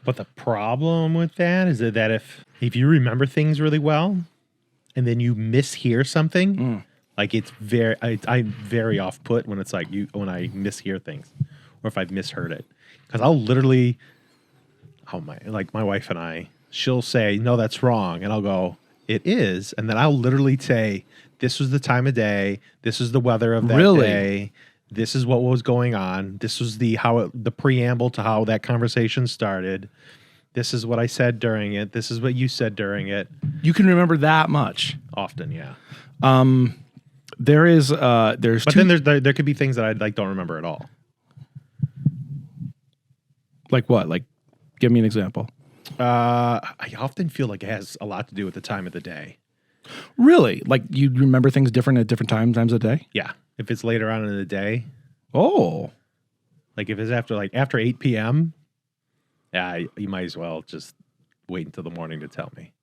But the problem with that is that if you remember things really well and then you mishear something, like it's I'm very off put when it's like when I mishear things or if I've misheard it. Because I'll literally, my wife and I, she'll say, no, that's wrong. And I'll go, it is. And then I'll literally say, this was the time of day. This is the weather of that day. This is what was going on. This was the preamble to how that conversation started. This is what I said during it. This is what you said during it. You can remember that much. Often, yeah. There's then there could be things that I don't remember at all. Like what? Like, give me an example. I often feel like it has a lot to do with the time of the day. Really? Like you remember things different at different times of the day? Yeah. If it's later on in the day. Oh. Like if it's after 8 p.m., yeah, you might as well just wait until the morning to tell me.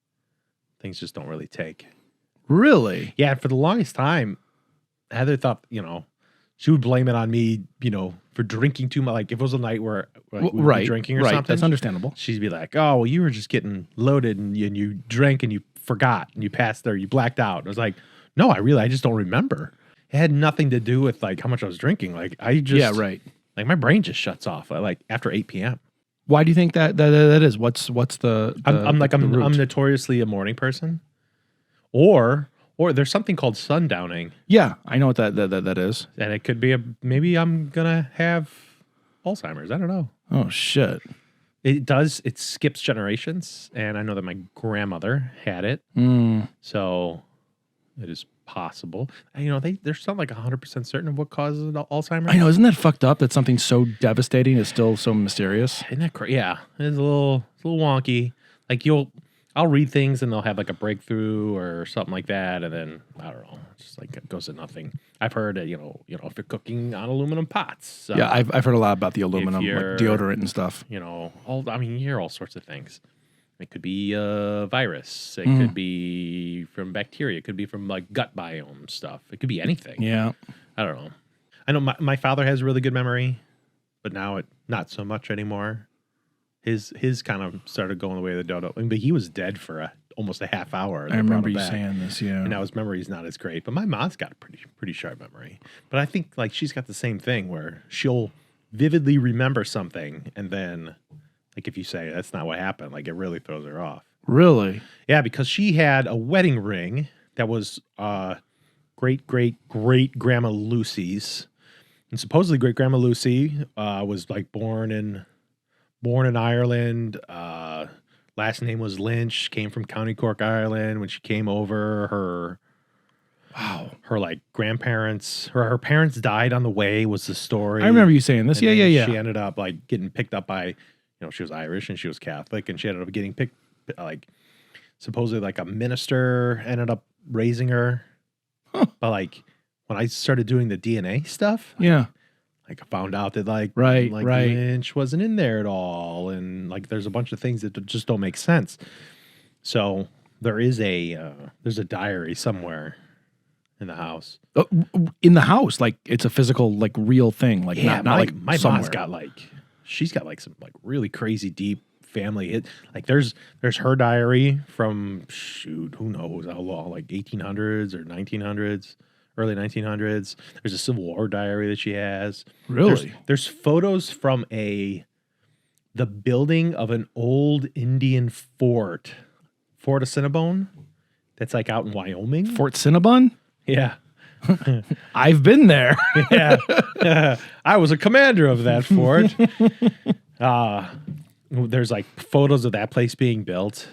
Things just don't really take. Really? Yeah, for the longest time, Heather thought, she would blame it on me, for drinking too much. Like if it was a night where we would be drinking or something. That's understandable. She'd be like, oh, well, you were just getting loaded and you drank and you forgot and you passed there, you blacked out. And I was like, no, I just don't remember. It had nothing to do with how much I was drinking. Like I just, yeah, right. Like my brain just shuts off after 8 p.m. Why do you think that is? What's the I'm root? notoriously a morning person, or there's something called sundowning. Yeah, I know what that is. And it could be maybe I'm gonna have Alzheimer's. I don't know. Oh shit! It skips generations, and I know that my grandmother had it, so it is possible. They're still 100% certain of what causes Alzheimer's. I know, isn't that fucked up? That something so devastating is still so mysterious. Isn't that crazy? Yeah, it's a little wonky. Like I'll read things and they'll have a breakthrough or something like that, and then I don't know, it's just it goes to nothing. I've heard that if you're cooking on aluminum pots. Yeah, I've heard a lot about the aluminum, deodorant and stuff. You hear all sorts of things. It could be a virus. It could be from bacteria. It could be from gut biome stuff. It could be anything. Yeah. I don't know. I know my father has a really good memory, but now not so much anymore. His kind of started going the way of the dodo. But he was dead for almost a half hour. I remember you saying this, yeah. And now his memory's not as great. But my mom's got a pretty sharp memory. But I think she's got the same thing where she'll vividly remember something and then if you say that's not what happened, it really throws her off. Really? Yeah, because she had a wedding ring that was great grandma Lucy's, and supposedly great grandma Lucy was born in Ireland. Last name was Lynch. Came from County Cork, Ireland. When she came over, her grandparents, her parents died on the way. Was the story? I remember you saying this. And yeah. She ended up getting picked up by. She was Irish and she was Catholic, and she ended up getting picked, supposedly a minister ended up raising her. Huh. But when I started doing the DNA stuff, yeah, I found out that right. Lynch wasn't in there at all, and there's a bunch of things that just don't make sense. So there's a diary somewhere in the house. In the house, it's a physical, real thing. Not my somewhere. mom's got she's got some really crazy deep family. There's her diary from who knows how long, 1800s or 1900s, early 1900s. There's a Civil War diary that she has. Really? There's photos from the building of an old Indian Fort Assiniboine, that's out in Wyoming. Fort Cinnabon? Yeah. I've been there. Yeah. I was a commander of that fort. There's photos of that place being built.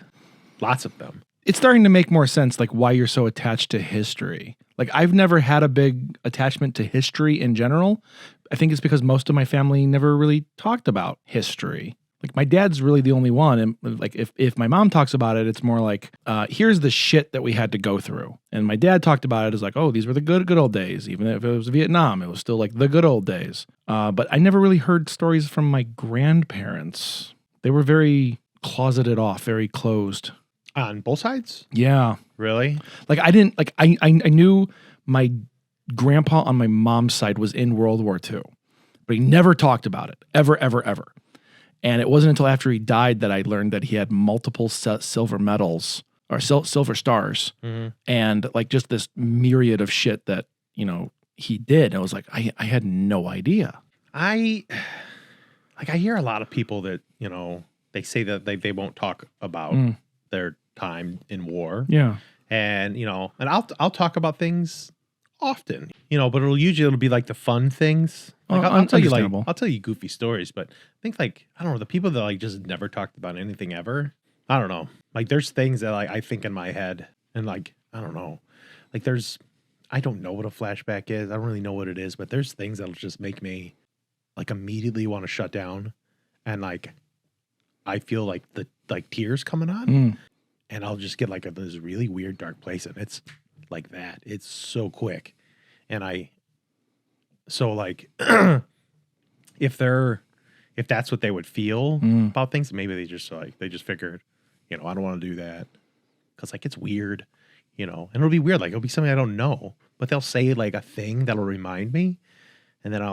Lots of them. It's starting to make more sense why you're so attached to history. I've never had a big attachment to history in general. I think it's because most of my family never really talked about history. My dad's really the only one. And if my mom talks about it, it's more here's the shit that we had to go through. And my dad talked about it as oh, these were the good old days. Even if it was Vietnam, it was still the good old days. But I never really heard stories from my grandparents. They were very closeted off, very closed. On both sides? Yeah. Really? I didn't, I knew my grandpa on my mom's side was in World War II, but he never talked about it. Ever. And it wasn't until after he died that I learned that he had multiple silver medals or silver stars, and like just this myriad of shit that he did. I was like, I had no idea. I hear a lot of people that they say that they won't talk about their time in war. Yeah, and and I'll talk about things often, but it'll be like the fun things. Like I'll tell you goofy stories, but I think I don't know, the people that just never talked about anything ever. I don't know. Like there's things that I think in my head, and I don't know. Like I don't know what a flashback is. I don't really know what it is, but there's things that'll just make me immediately want to shut down, and I feel the tears coming on, and I'll just get this really weird dark place, and it's like that. It's so quick, and if that's what they would feel about things, maybe they just figured, I don't want to do that because it's weird, and it'll be weird. It'll be something I don't know, but they'll say a thing that'll remind me, and then I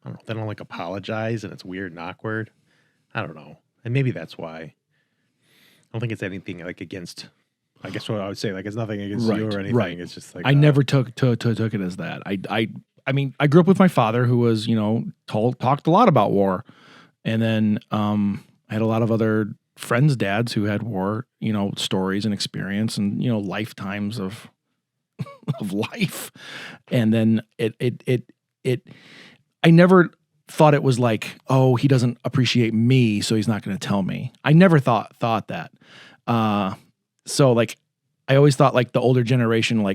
don't know, then I'll apologize, and it's weird and awkward. I don't know. And maybe that's why. I don't think it's anything against, I guess what I would say, it's nothing against you or anything. Right. It's just I never took it as that. I mean, I grew up with my father who was, talked a lot about war. And then I had a lot of other friends' dads who had war, stories and experience and, lifetimes of life. And then I never thought it was oh, he doesn't appreciate me, so he's not going to tell me. I never thought that. So I always thought the older generation,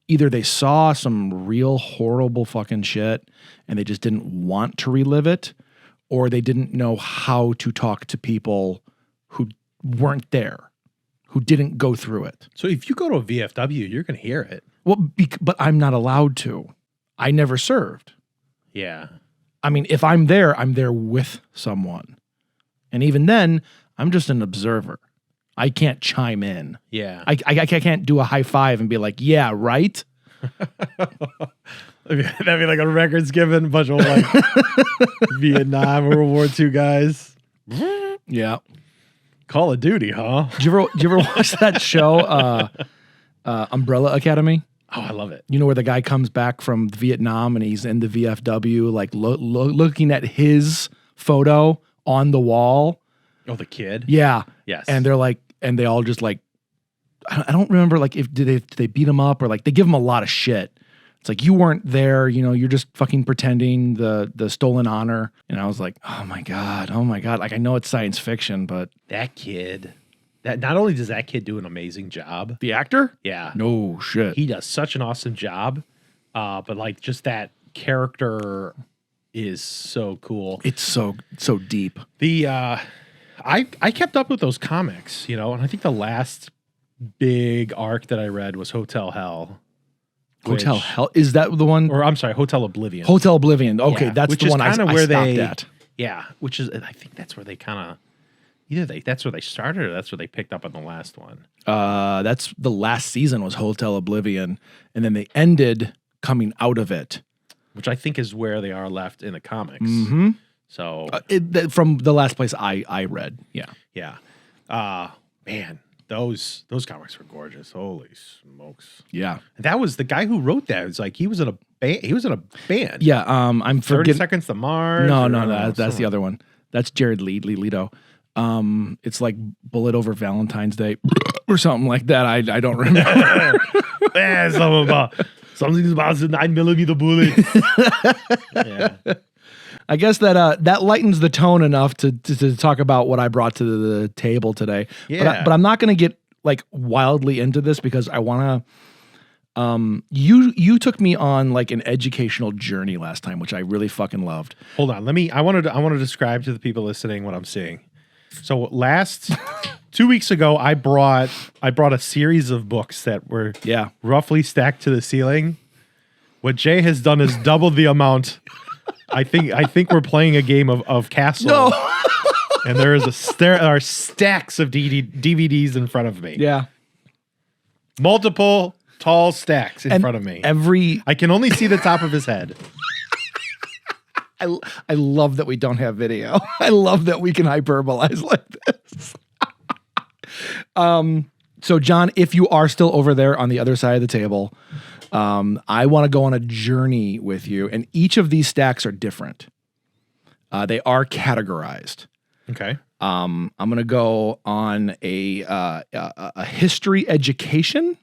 either they saw some real horrible fucking shit and they just didn't want to relive it, or they didn't know how to talk to people who weren't there, who didn't go through it. So if you go to a VFW, you're going to hear it. Well, but I'm not allowed to. I never served. Yeah. I mean, if I'm there with someone. And even then, I'm just an observer. I can't chime in. Yeah. I can't do a high five and be like, yeah, right? That'd be like a records given, a bunch of Vietnam, World War II guys. Yeah. Call of Duty, huh? Did you ever watch that show, Umbrella Academy? Oh, I love it. Where the guy comes back from Vietnam and he's in the VFW, looking at his photo on the wall. Oh, the kid? Yeah. Yes. And they're and they all just I don't remember if did they beat him up or they give him a lot of shit. It's you weren't there, you're just fucking pretending the stolen honor. And I was like, oh my God. I know it's science fiction, but that kid. That not only does that kid do an amazing job. The actor? Yeah. No shit. He does such an awesome job. But just that character is so cool. It's so deep. I kept up with those comics, and I think the last big arc that I read was Hotel Hell. Hotel Hell? Is that the one? Or I'm sorry, Hotel Oblivion. Hotel Oblivion. Okay, yeah, that's the one I stopped at. Yeah, which is, I think that's where they kind of, that's where they started or that's where they picked up on the last one. That's the last season was Hotel Oblivion, and then they ended coming out of it. Which I think is where they are left in the comics. Mm-hmm. So from the last place I read, yeah. Man, those comics were gorgeous. Holy smokes! Yeah, that was the guy who wrote that. It was he was in a band. He was in a band. Yeah, I'm 30 Seconds to Mars. No, that's the other one. That's Jared Leto. It's Bullet Over Valentine's Day or something like that. I don't remember. Something about the 9mm bullet. Yeah. I guess that lightens the tone enough to talk about what I brought to the table today. Yeah. But I'm not going to get wildly into this because I want to. You took me on an educational journey last time, which I really fucking loved. Hold on, I want to describe to the people listening what I'm seeing. So 2 weeks ago, I brought a series of books that were roughly stacked to the ceiling. What Jay has done is doubled the amount. I think we're playing a game of Castle. No. And there are stacks of DVDs in front of me. Yeah. Multiple tall stacks in front of me. I can only see the top of his head. I love that we don't have video. I love that we can hyperbolize like this. So John, if you are still over there on the other side of the table, I want to go on a journey with you, and each of these stacks are different. They are categorized. Okay. I'm going to go on a history education,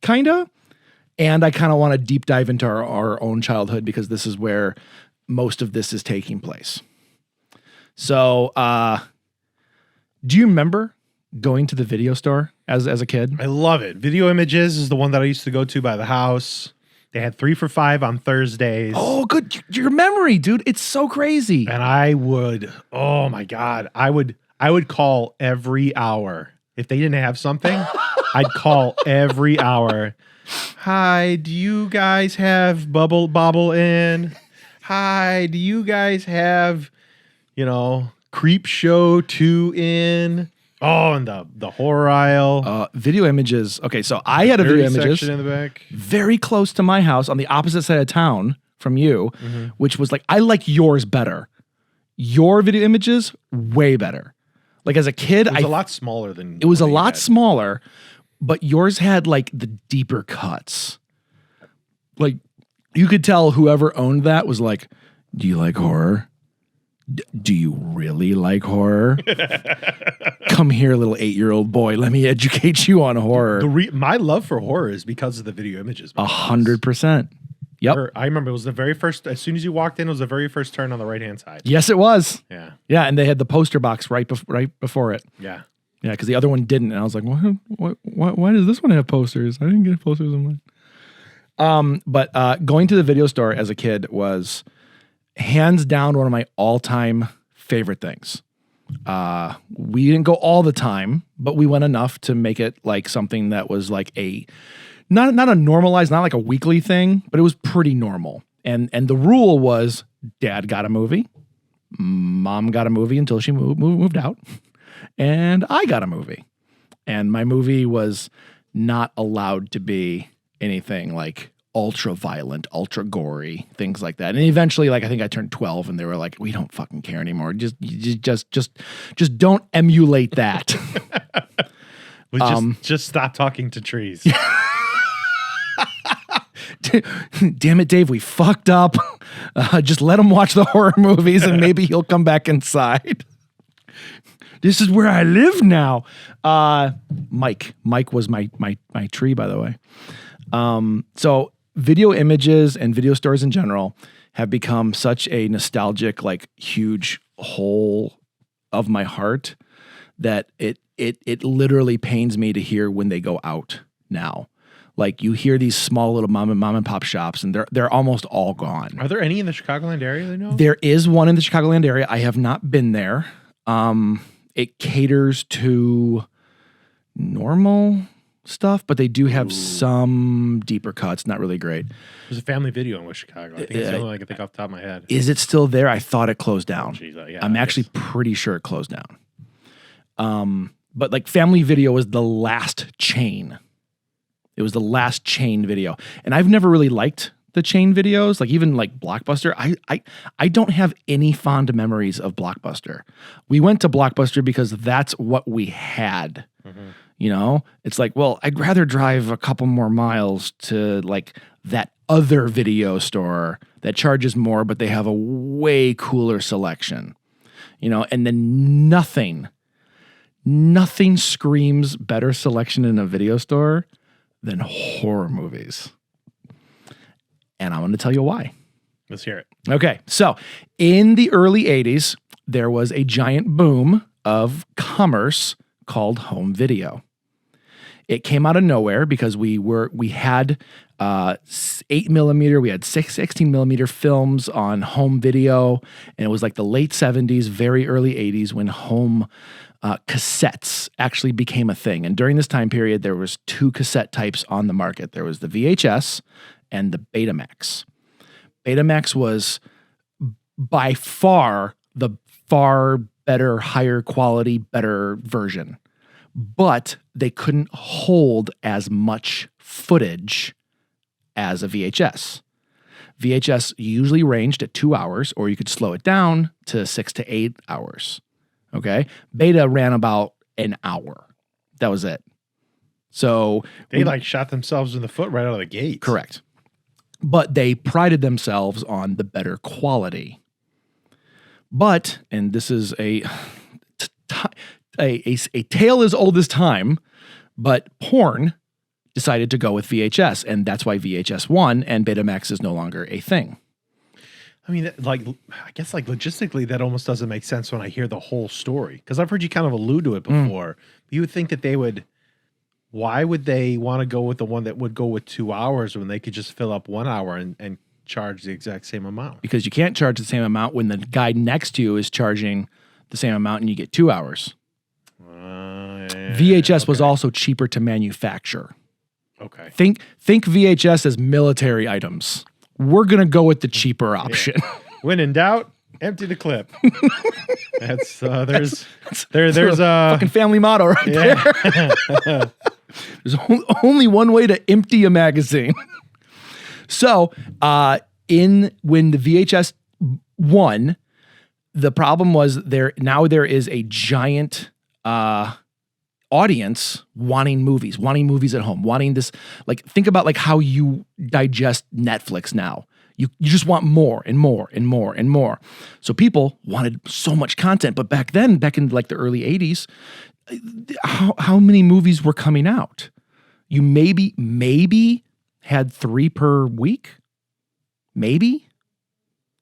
kind of. And I kind of want to deep dive into our own childhood because this is where most of this is taking place. So, do you remember going to the video store as a kid? I love it. Video Images is the one that I used to go to by the house. They had 3 for $5 on Thursdays. Oh, good. Your memory, dude. It's so crazy. And I would, oh my God, I would call every hour. If they didn't have something, I'd call every hour. Hi, do you guys have Bobble in? Hi, do you guys have, Creep Show 2 in? Oh, and the horror aisle. Video Images. Okay, so I had a Video Images section in the back, very close to my house on the opposite side of town from you, which was like, I like yours better. Your Video Images, way better. Like as a kid, it was a lot smaller than it was a lot smaller, but yours had like the deeper cuts. Like you could tell whoever owned that was like, do you like horror? Do you really like horror? Come here, little 8-year-old boy. Let me educate you on horror. My love for horror is because of the Video Images. 100%. Yep. I remember it was the very first, as soon as you walked in, it was the very first turn on the right-hand side. Yes, it was. Yeah. Yeah, and they had the poster box right before it. Yeah. Yeah, because the other one didn't. And I was like, why does this one have posters? I didn't get posters on mine. But going to the video store as a kid was hands down one of my all-time favorite things. We didn't go all the time, but we went enough to make it like something that was like not a normalized, not like a weekly thing, but it was pretty normal. And the rule was dad got a movie, mom got a movie until she moved out, and I got a movie. And my movie was not allowed to be anything like ultra violent, ultra gory, things like that. And eventually, like I think I turned 12 and they were like, we don't fucking care anymore. Just don't emulate that. Just stop talking to trees. Damn it, Dave, we fucked up. Just let him watch the horror movies and maybe he'll come back inside. This is where I live now. Mike was my tree, by the way. So Video Images and video stores in general have become such a nostalgic, like huge hole of my heart that it literally pains me to hear when they go out now. Like you hear these small little mom and pop shops and they're almost all gone. Are there any in the Chicagoland area they know? There is one in the Chicagoland area. I have not been there. It caters to normal stuff, but they do have some deeper cuts. Not really great. There's a Family Video in West Chicago. I think it's the only one I can think off the top of my head. Is it still there? I thought it closed down. Geez, yeah, I'm actually pretty sure it closed down. But like Family Video was the last chain. It was the last chain video. And I've never really liked the chain videos, like even like Blockbuster. I don't have any fond memories of Blockbuster. We went to Blockbuster because that's what we had. Mm-hmm. You know, it's like, well, I'd rather drive a couple more miles to like that other video store that charges more, but they have a way cooler selection, you know, and then nothing screams better selection in a video store than horror movies. And I'm going to tell you why. Let's hear it. Okay. So in the early 80s, there was a giant boom of commerce called home video. It came out of nowhere because we had 8mm, we had 16mm films on home video, and it was like the late 70s, very early 80s when home cassettes actually became a thing. And during this time period, there was 2 cassette types on the market. There was the VHS and the Betamax. Betamax was by far the far better, higher quality, better version. But they couldn't hold as much footage as a VHS. VHS usually ranged at 2 hours, or you could slow it down to 6 to 8 hours. Okay. Beta ran about an hour. That was it. So they like shot themselves in the foot right out of the gate. Correct. But they prided themselves on the better quality. But, and this is a tale as old as time, but porn decided to go with VHS, and that's why VHS won, and Betamax is no longer a thing. I mean, like, I guess like logistically, that almost doesn't make sense when I hear the whole story, because I've heard you kind of allude to it before. You would think that they would. Why would they want to go with the one that would go with 2 hours when they could just fill up 1 hour and charge the exact same amount? Because you can't charge the same amount when the guy next to you is charging the same amount and you get 2 hours. VHS was also cheaper to manufacture. Okay. Think VHS as military items. We're going to go with the cheaper option. Yeah. When in doubt, empty the clip. There's a fucking family motto right there. There's only one way to empty a magazine. So, when the VHS won, the problem was there is a giant audience wanting movies at home, wanting this, like, think about like how you digest Netflix now. You just want more and more and more and more. So people wanted so much content, but back in like the early 80s, how many movies were coming out? You maybe had 3 per week, maybe.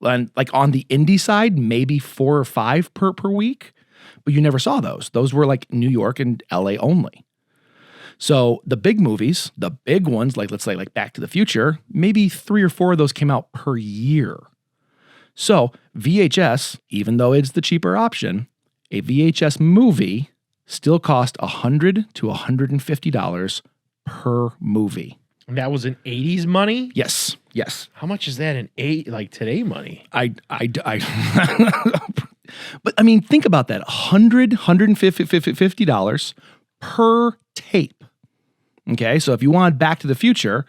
And like on the indie side, maybe 4 or 5 per week, but you never saw those. Those were like New York and LA only. So the big movies, the big ones, like let's say like Back to the Future, maybe 3 or 4 of those came out per year. So VHS, even though it's the cheaper option, a VHS movie still cost $100 to $150 per movie. And that was in 80s money? Yes. How much is that in today money? But I mean, think about that. $150 per tape. Okay, so if you wanted Back to the Future,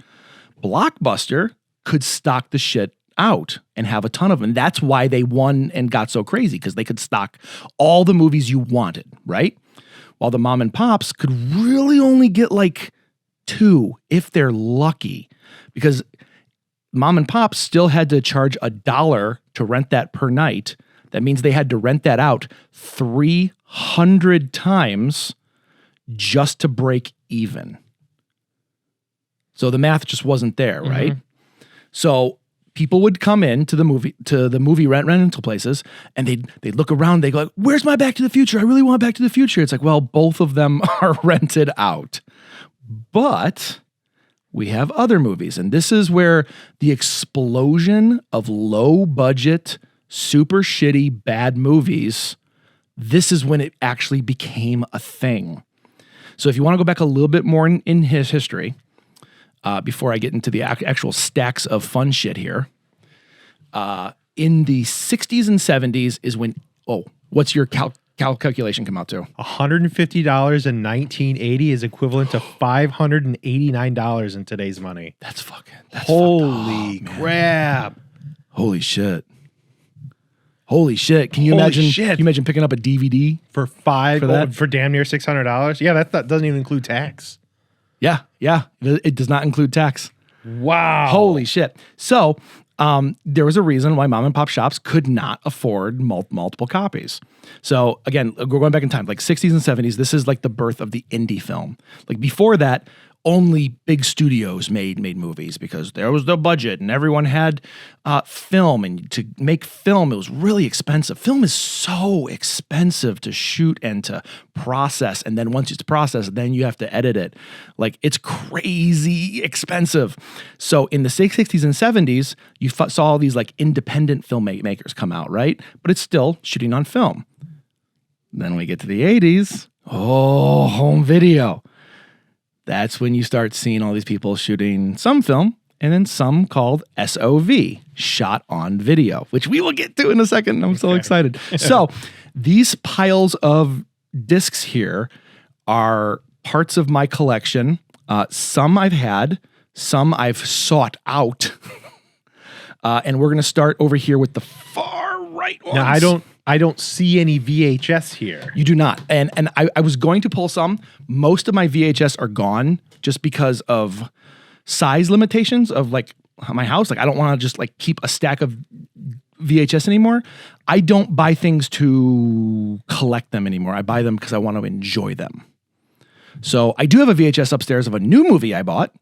Blockbuster could stock the shit out and have a ton of them. That's why they won and got so crazy, because they could stock all the movies you wanted, right? While the mom and pops could really only get like 2 if they're lucky, because mom and pops still had to charge $1 to rent that per night. That means they had to rent that out 300 times just to break even. So the math just wasn't there, right? So people would come in to the movie rental places, and they'd look around. They go like, "Where's my Back to the Future? I really want Back to the Future." It's like, well, both of them are rented out, but we have other movies, and this is where the explosion of low budget, super shitty, bad movies. This is when it actually became a thing. So if you want to go back a little bit more in his history. Before I get into the actual stacks of fun shit here, in the 60s and 70s is when, what's your calculation come out to? $150 in 1980 is equivalent to $589 in today's money. That's holy crap. Holy shit. Can you imagine? Can you imagine picking up a DVD for damn near $600? Yeah, that doesn't even include tax. Yeah. It does not include tax. Wow. Holy shit. So there was a reason why mom and pop shops could not afford multiple copies. So again, we're going back in time, like 60s and 70s. This is like the birth of the indie film. Like before that, only big studios made movies because there was the budget and everyone had film. And to make film, it was really expensive. Film is so expensive to shoot and to process. And then once it's processed, then you have to edit it. Like it's crazy expensive. So in the 60s and 70s, you saw all these like independent filmmakers come out, right? But it's still shooting on film. Then we get to the 80s. Home video. That's when you start seeing all these people shooting some film and then some called SOV, shot on video, which we will get to in a second. I'm so excited. So these piles of discs here are parts of my collection. Some I've had, some I've sought out. And we're going to start over here with the far right ones. Now, I don't see any VHS here. You do not. And I was going to pull some. Most of my VHS are gone just because of size limitations of like my house. Like I don't want to just like keep a stack of VHS anymore. I don't buy things to collect them anymore. I buy them because I want to enjoy them. So I do have a VHS upstairs of a new movie I bought.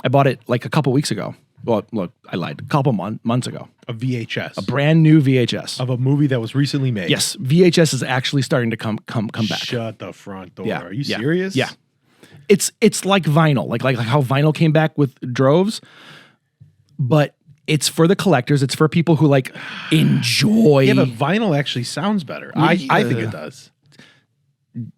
I bought it like a couple weeks ago. Well, look, I lied. A couple months ago. A VHS. A brand new VHS. Of a movie that was recently made. Yes, VHS is actually starting to come back. Shut the front door. Yeah. Are you serious? Yeah. It's like vinyl, like how vinyl came back with droves, but it's for the collectors. It's for people who like enjoy. Yeah, but vinyl actually sounds better. I think it does.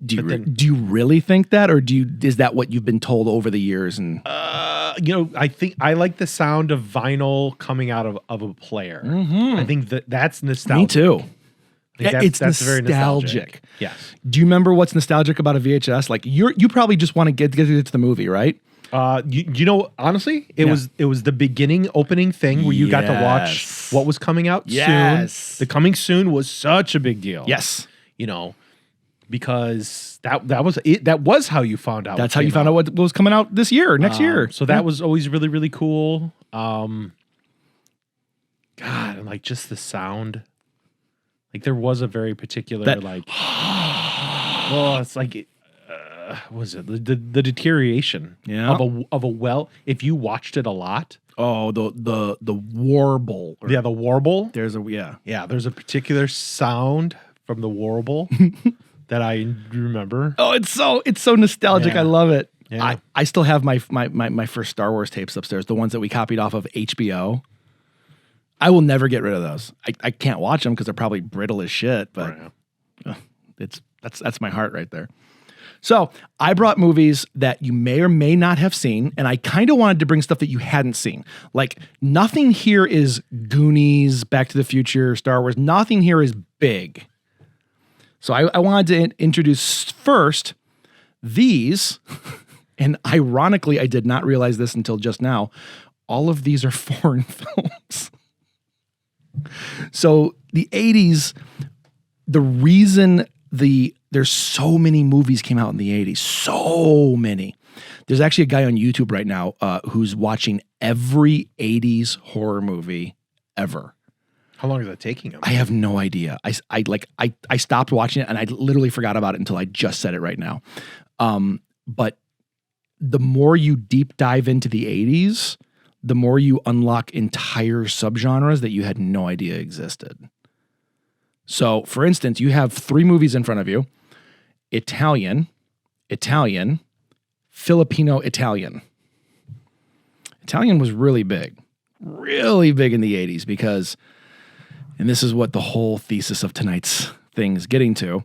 Do you really think that, or is that what you've been told over the years? And I think I like the sound of vinyl coming out of a player. I think that's nostalgic. Me too. That's nostalgic. very nostalgic. Yes. Do you remember what's nostalgic about a VHS? Like you probably just want to get to the movie, right? Honestly, it was the beginning opening thing where you got to watch what was coming out soon. The coming soon was such a big deal. Yes. Because that was it. That was how you found out. That's how you found out what was coming out this year, next year. So that was always really, really cool. God, and like just the sound. Like there was a very particular it's like what was it the deterioration of a well if you watched it a lot. Oh, the warble. Yeah, the warble. There's there's a particular sound from the warble that I remember. Oh, it's so nostalgic. Yeah. I love it. Yeah. I still have my first Star Wars tapes upstairs, the ones that we copied off of HBO. I will never get rid of those. I can't watch them because they're probably brittle as shit, but that's my heart right there. So I brought movies that you may or may not have seen, and I kind of wanted to bring stuff that you hadn't seen. Like nothing here is Goonies, Back to the Future, Star Wars. Nothing here is big. So I wanted to introduce first these, and ironically, I did not realize this until just now. All of these are foreign films. So the 80s, the reason there's so many movies came out in the 80s, so many. There's actually a guy on YouTube right now who's watching every 80s horror movie ever. How long is that taking him? I have no idea. I stopped watching it and I literally forgot about it until I just said it right now. But the more you deep dive into the 80s, the more you unlock entire subgenres that you had no idea existed. So, for instance, you have 3 movies in front of you: Italian, Filipino, Italian. Italian was really big in the 80s because, and this is what the whole thesis of tonight's thing is getting to,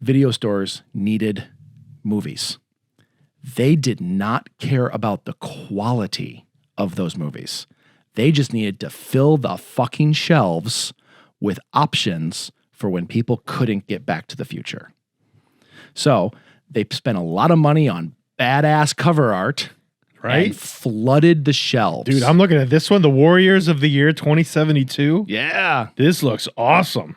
video stores needed movies. They did not care about the quality of those movies. They just needed to fill the fucking shelves with options for when people couldn't get Back to the Future. So they spent a lot of money on badass cover art, right? And flooded the shelves. Dude, I'm looking at this one, The Warriors of the Year 2072. Yeah. This looks awesome.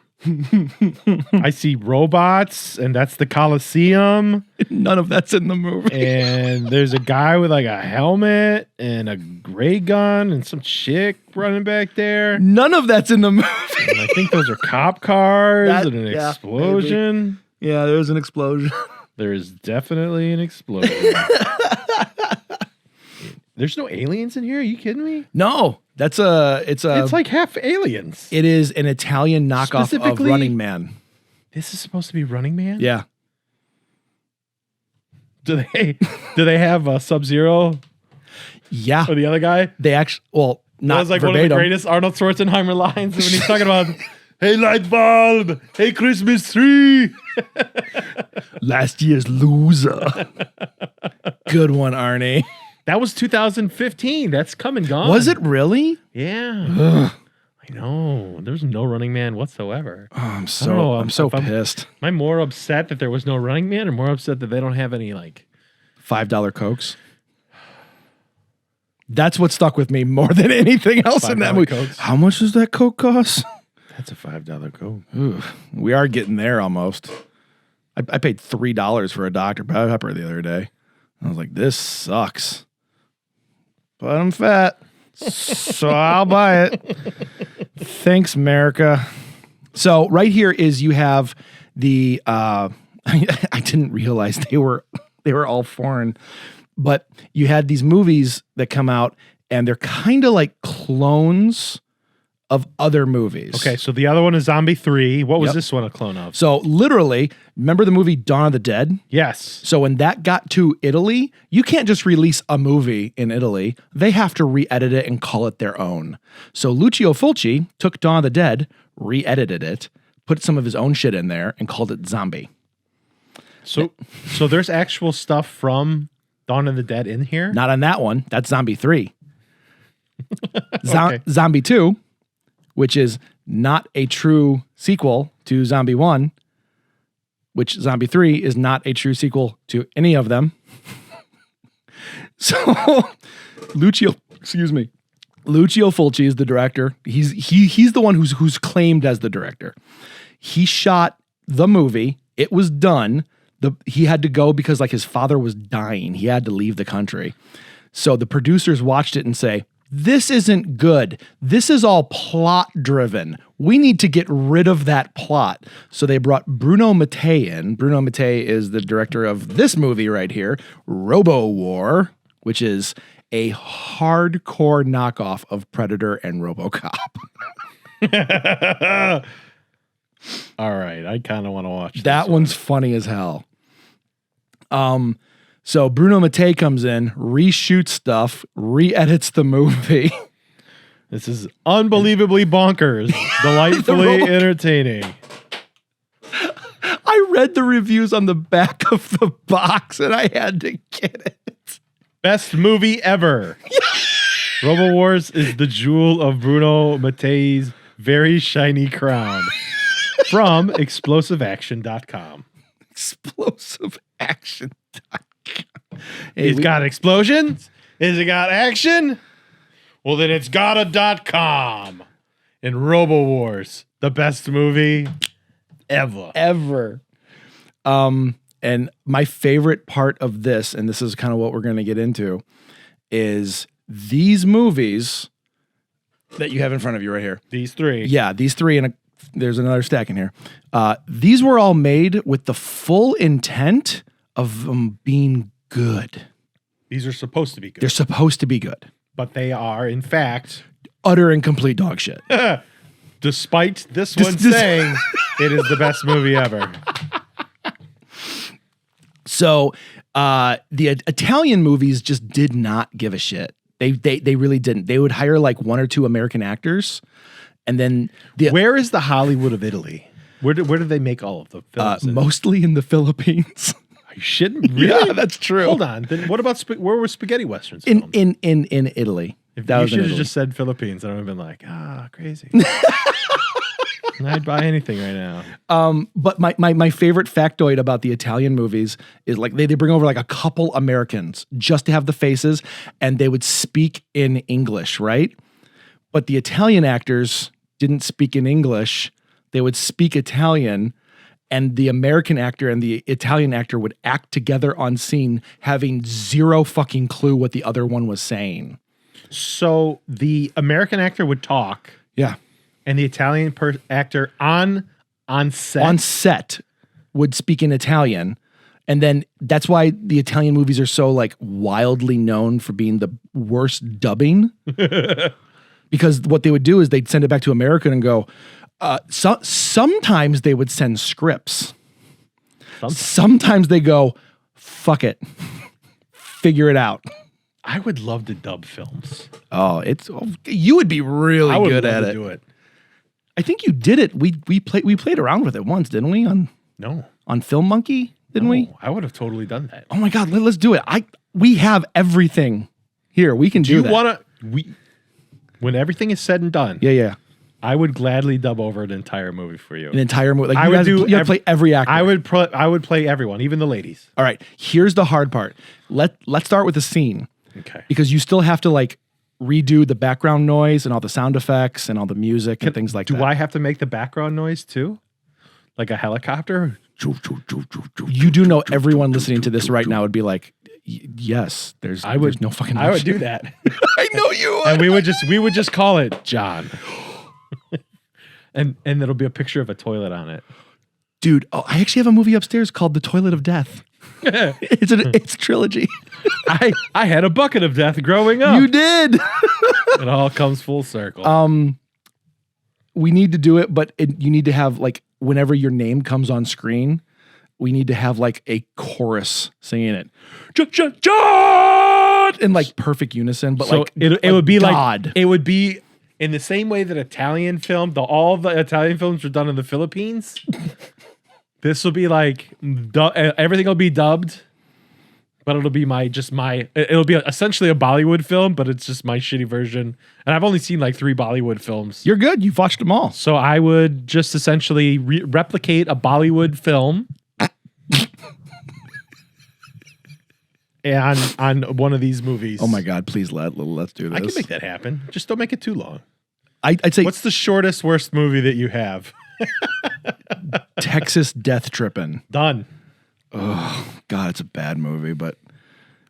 I see robots, and that's the Coliseum. None of that's in the movie. And there's a guy with like a helmet and a ray gun and some chick running back there. None of that's in the movie. And I think those are cop cars and an explosion. Maybe. Yeah, there's an explosion. There is definitely an explosion. There's no aliens in here? Are you kidding me? No. It's like half aliens. It is an Italian knockoff of Running Man. This is supposed to be Running Man? Yeah. Do they have Sub-Zero? Yeah. Or the other guy? They actually, well, not that was like verbatim. One of the greatest Arnold Schwarzenegger lines when he's talking about, hey, light bulb, hey, Christmas tree. Last year's loser. Good one, Arnie. That was 2015. That's come and gone. Was it really? Yeah. Ugh. I know. There's no Running Man whatsoever. Oh, I'm so pissed. Am I more upset that there was no Running Man, or more upset that they don't have any like $5 Cokes? That's what stuck with me more than anything else in that $5 movie. Cokes. How much does that Coke cost? That's a $5 Coke. Ooh, we are getting there almost. I paid $3 for a Dr. Pepper the other day. I was like, this sucks. But I'm fat, so I'll buy it. Thanks, America. So right here is you have the I didn't realize they were all foreign, but you had these movies that come out and they're kind of like clones of other movies. Okay, so the other one is Zombie 3. What was Yep. this one a clone of? So literally, remember the movie Dawn of the Dead? Yes. So when that got to Italy, you can't just release a movie in Italy. They have to re-edit it and call it their own. So Lucio Fulci took Dawn of the Dead, re-edited it, put some of his own shit in there, and called it Zombie. So there's actual stuff from Dawn of the Dead in here? Not on that one. That's Zombie 3. Okay. Zombie 2, which is not a true sequel to Zombie 1, which Zombie 3 is not a true sequel to any of them. So Lucio Fulci is the director. He's the one who's claimed as the director. He shot the movie. It was done. He had to go because like his father was dying. He had to leave the country. So the producers watched it and say, this isn't good. This is all plot driven. We need to get rid of that plot. So they brought Bruno Mattei in. Bruno Mattei is the director of this movie right here, Robo War, which is a hardcore knockoff of Predator and RoboCop. All right, I kind of want to watch That this one's funny as hell. So Bruno Mattei comes in, reshoots stuff, re-edits the movie. This is unbelievably bonkers, delightfully entertaining. I read the reviews on the back of the box and I had to get it. Best movie ever. Robo Wars is the jewel of Bruno Mattei's very shiny crown. From explosiveaction.com. Explosiveaction.com. It's got explosions. Is it got action? Well, then it's got a .com. And Robo Wars, the best movie ever. And my favorite part of this, and this is kind of what we're going to get into, is these movies that you have in front of you right here. These three. Yeah, these three, and there's another stack in here. These were all made with the full intent of them being good. These are supposed to be good. They're supposed to be good. But they are, in fact, Utter and complete dog shit. despite this one saying it is the best movie ever. So the Italian movies just did not give a shit. They really didn't. They would hire like one or two American actors, and then Where is the Hollywood of Italy? Where do they make all of the films? mostly in the Philippines. Are you shitting? Really? Yeah, that's true. Hold on. Then what about where were spaghetti westerns in filmed? in Italy. If That you was in should have Italy. just said Philippines, and I would have been like, crazy. I'd buy anything right now. But my favorite factoid about the Italian movies is like they bring over like a couple Americans just to have the faces, and they would speak in English, right? But the Italian actors didn't speak in English. They would speak Italian, and the American actor and the Italian actor would act together on scene, having zero fucking clue what the other one was saying. So the American actor would talk, Yeah. and the Italian actor on set would speak in Italian. And then that's why the Italian movies are so like wildly known for being the worst dubbing. Because what they would do is they'd send it back to America and go, sometimes they would send scripts. Sometimes they go, fuck it. Figure it out. I would love to dub films. You would be really I would good love at to it. do it. I think you did it. We played around with it once, didn't we? On Film Monkey, didn't we? I would have totally done that. Oh my God, let's do it. We have everything here. We can do that. You want to? When everything is said and done, Yeah. I would gladly dub over an entire movie for you. An entire movie. Like I you would guys, do you have to play every actor. I would play everyone, even the ladies. All right. Here's the hard part. Let's start with the scene. Okay. Because you still have to like redo the background noise and all the sound effects and all the music and things like that. Do I have to make the background noise too? Like a helicopter? You do know everyone listening to this right now would be like, yes, there's no fucking I would option." do that. I know you would. And we would just call it John. and there'll be a picture of a toilet on it. Dude, I actually have a movie upstairs called The Toilet of Death. It's a trilogy. I had a bucket of death growing up. You did. It all comes full circle. We need to do it, but you need to have like whenever your name comes on screen, we need to have like a chorus singing it, John, in like perfect unison. But so like it would be God. like it would be in the same way that Italian film, all the Italian films were done in the Philippines. This will be like everything will be dubbed, but it'll be it'll be essentially a Bollywood film, but it's just my shitty version. And I've only seen like 3 Bollywood films. You're good. You've watched them all. So I would just essentially replicate a Bollywood film and on one of these movies. Oh my God! Please let's do this. I can make that happen. Just don't make it too long. I'd say What's the shortest, worst movie that you have? Texas Death Trippin'. Done. Oh God, it's a bad movie, but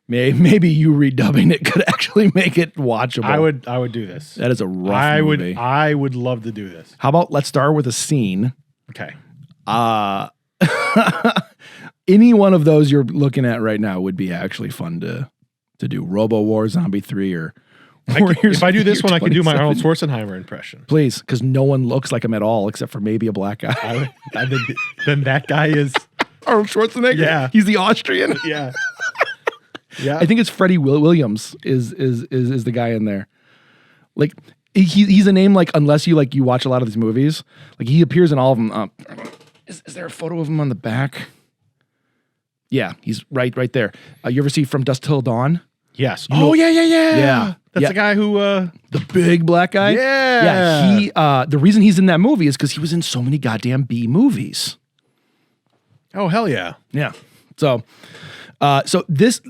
maybe you redubbing it could actually make it watchable. I would do this. That is a rough movie. I would love to do this. How about let's start with a scene. Okay. Any one of those you're looking at right now would be actually fun to do. Robo War, Zombie 3, or if I do this one, I can do my Arnold 27. Schwarzenegger impression. Please, because no one looks like him at all except for maybe a black guy. I think then that guy is Arnold Schwarzenegger. Yeah. He's the Austrian. yeah. Yeah. I think it's Freddie Williams is the guy in there. Like he's a name like unless you watch a lot of these movies, like he appears in all of them. Is there a photo of him on the back? Yeah, he's right there. You ever see From Dusk Till Dawn? Yes. Yeah. That's the guy who the big black guy. Yeah. He the reason he's in that movie is because he was in so many goddamn B movies. Oh hell yeah. Yeah. So a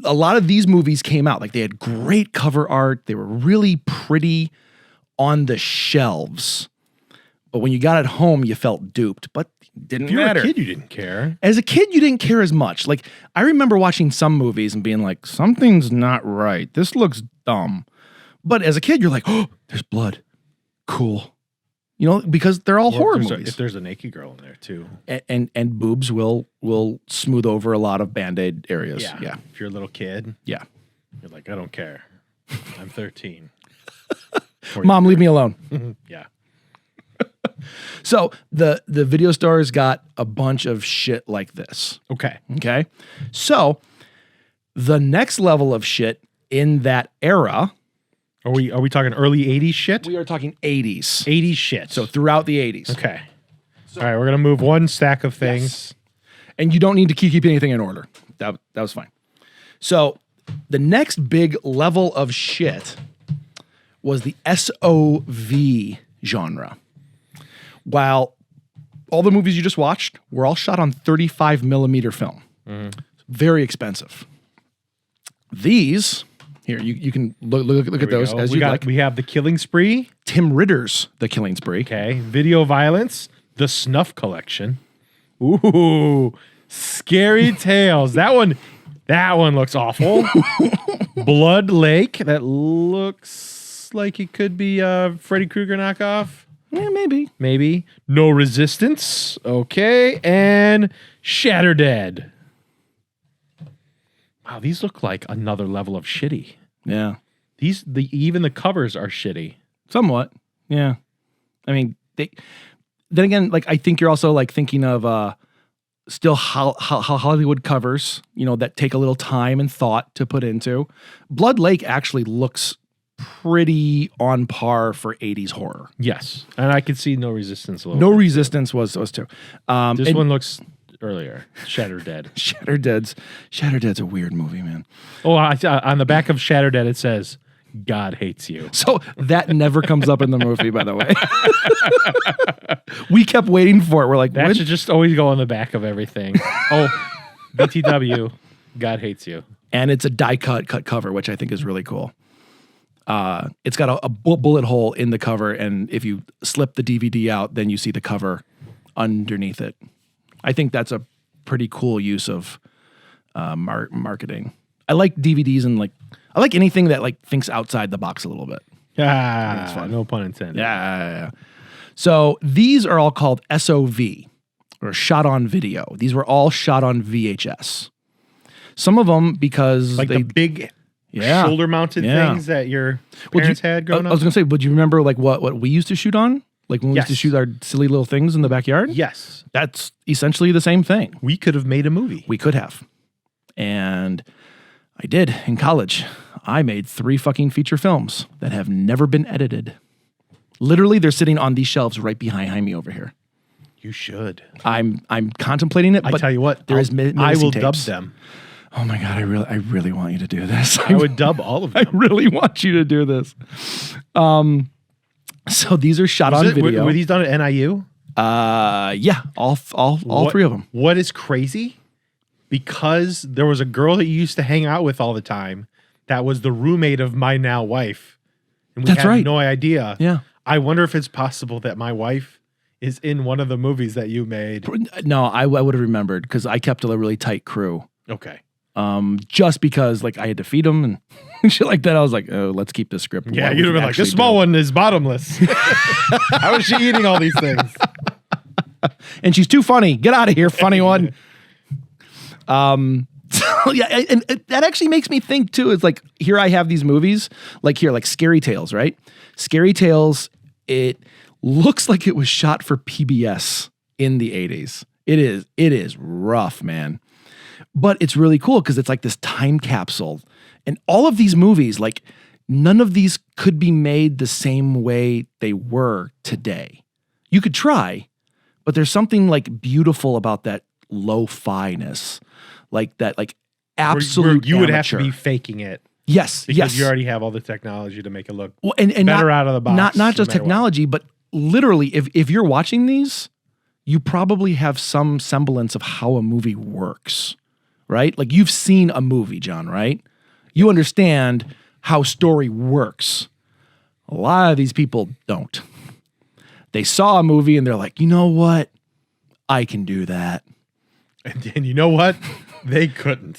lot of these movies came out, like they had great cover art. They were really pretty on the shelves. But when you got it home, you felt duped, but didn't If you were matter. a kid, you didn't care. As a kid, you didn't care as much. Like I remember watching some movies and being like, something's not right. This looks dumb. But as a kid, you're like, oh, there's blood. Cool. You know, because they're all horror movies. If there's a naked girl in there too. And boobs will smooth over a lot of Band-Aid areas. Yeah. If you're a little kid, Yeah. you're like, I don't care. I'm 13. Mom, leave me alone. Yeah. So the video stores got a bunch of shit like this. Okay. Okay. So the next level of shit in that era. Are we talking early 80s shit? We are talking 80s. 80s shit. So throughout the 80s. Okay. All right, we're going to move one stack of things. Yes. And you don't need to keep anything in order. That was fine. So the next big level of shit was the SOV genre. While all the movies you just watched were all shot on 35 millimeter film. Very expensive. These, here, you can look at those as you like. We have The Killing Spree. Tim Ritter's The Killing Spree. Okay. Video Violence. The Snuff Collection. Ooh. Scary Tales. That one looks awful. Blood Lake. That looks like it could be a Freddy Krueger knockoff. Yeah, maybe. Maybe. No Resistance. Okay. And Shatter Dead. Wow, these look like another level of shitty. Yeah. Even the covers are shitty. Somewhat. Yeah. I mean, then again, like I think you're also like thinking of still Hollywood covers, you know, that take a little time and thought to put into. Blood Lake actually looks pretty on par for 80s horror. Yes. And I could see No Resistance a little No bit. Resistance was too. This one looks earlier. Shatter Dead. Shatter Dead's a weird movie, man. Oh, on the back of Shatter Dead, it says, God hates you. So that never comes up in the movie, by the way. We kept waiting for it. We're like, That should just always go on the back of everything. Oh, BTW, God hates you. And it's a die cut cover, which I think is really cool. It's got a bullet hole in the cover, and if you slip the DVD out, then you see the cover underneath it. I think that's a pretty cool use of marketing. I like DVDs and I like anything that thinks outside the box a little bit. It's fun. No pun intended. Yeah. So these are all called SOV, or shot on video. These were all shot on VHS. Some of them because the big shoulder-mounted things that your parents had growing up? I was going to say, would you remember what we used to shoot on? Like when we used to shoot our silly little things in the backyard? Yes. That's essentially the same thing. We could have made a movie. We could have. And I did in college. I made 3 fucking feature films that have never been edited. Literally, they're sitting on these shelves right behind me over here. You should. I'm contemplating it, but I tell you what, I will dub them. Oh my God, I really want you to do this. I would dub all of them. I really want you to do this. So these are shot on video. Were these done at NIU? Yeah, all 3 of them. What is crazy? Because there was a girl that you used to hang out with all the time that was the roommate of my now wife. And we had no idea. Yeah. I wonder if it's possible that my wife is in one of the movies that you made. No, I would have remembered because I kept a really tight crew. Okay. Just because I had to feed them and shit like that. I was like, oh, let's keep this script. Yeah, you'd have been like, this small one is bottomless. How is she eating all these things? And she's too funny. Get out of here, funny one. So yeah, and that actually makes me think too. It's here I have these movies, like Scary Tales, right? Scary Tales, it looks like it was shot for PBS in the 80s. It is rough, man. But it's really cool because it's like this time capsule. And all of these movies, none of these could be made the same way they were today. You could try, but there's something beautiful about that lo-fi-ness. Absolute where you would amateur. have to be faking it. Yes, because you already have all the technology to make it look and better out of the box. Not just technology, but literally, if you're watching these, you probably have some semblance of how a movie works, right? You've seen a movie, John, right? You understand how story works. A lot of these people don't. They saw a movie and they're like, you know what? I can do that. And you know what? They couldn't.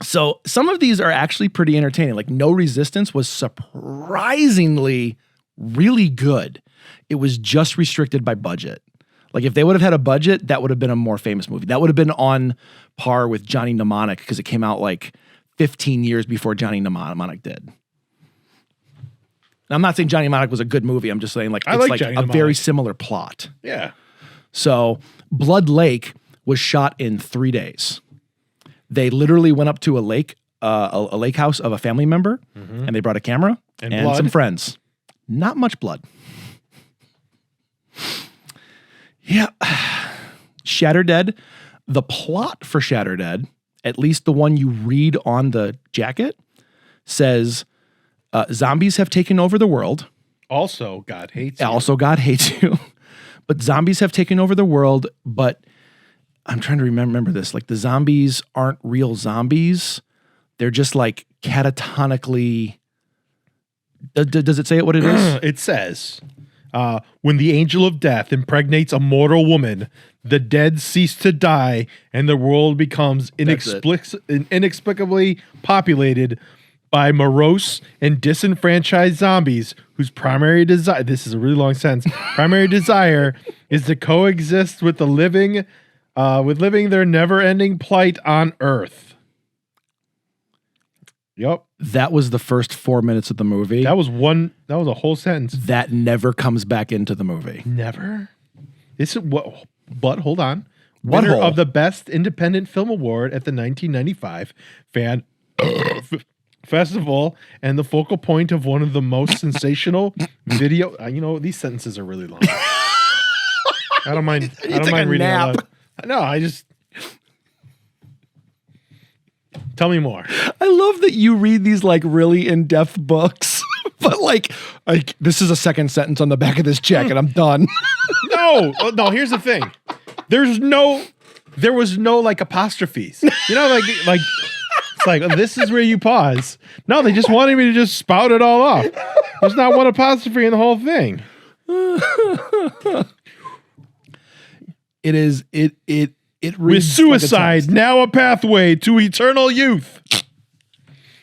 So some of these are actually pretty entertaining. No Resistance was surprisingly really good. It was just restricted by budget. If they would have had a budget, that would have been a more famous movie. That would have been on par with Johnny Mnemonic because it came out 15 years before Johnny Mnemonic did. Now, I'm not saying Johnny Mnemonic was a good movie. I'm just saying it's a very similar plot. Yeah. So Blood Lake was shot in 3 days. They literally went up to a lake house of a family member, and they brought a camera and some friends. Not much blood. Yeah. Shatter Dead. The plot for Shatter Dead, at least the one you read on the jacket, says zombies have taken over the world. Also, God hates you. Also, God hates you. But zombies have taken over the world, but I'm trying to remember this. The zombies aren't real zombies. They're just catatonically... Does it say what it is? It says, when the angel of death impregnates a mortal woman, the dead cease to die, and the world becomes inexplicably populated by morose and disenfranchised zombies whose primary desire, this is a really long sentence, primary desire is to coexist with the living, living their never-ending plight on Earth. Yep. That was the first 4 minutes of the movie. That was a whole sentence. That never comes back into the movie. Never? But hold on. Winner of the Best Independent Film Award at the 1995 Fan Festival and the focal point of one of the most sensational video. These sentences are really long. I don't mind reading nap. No, I just... Tell me more. I love that you read these really in-depth books, but this is a second sentence on the back of this jacket. I'm done. No, here's the thing. There's no there was no like apostrophes. You know, like it's like, oh, this is where you pause. No, they just wanted me to just spout it all off. There's not one apostrophe in the whole thing. It is it With reads suicide like a now a pathway to eternal youth,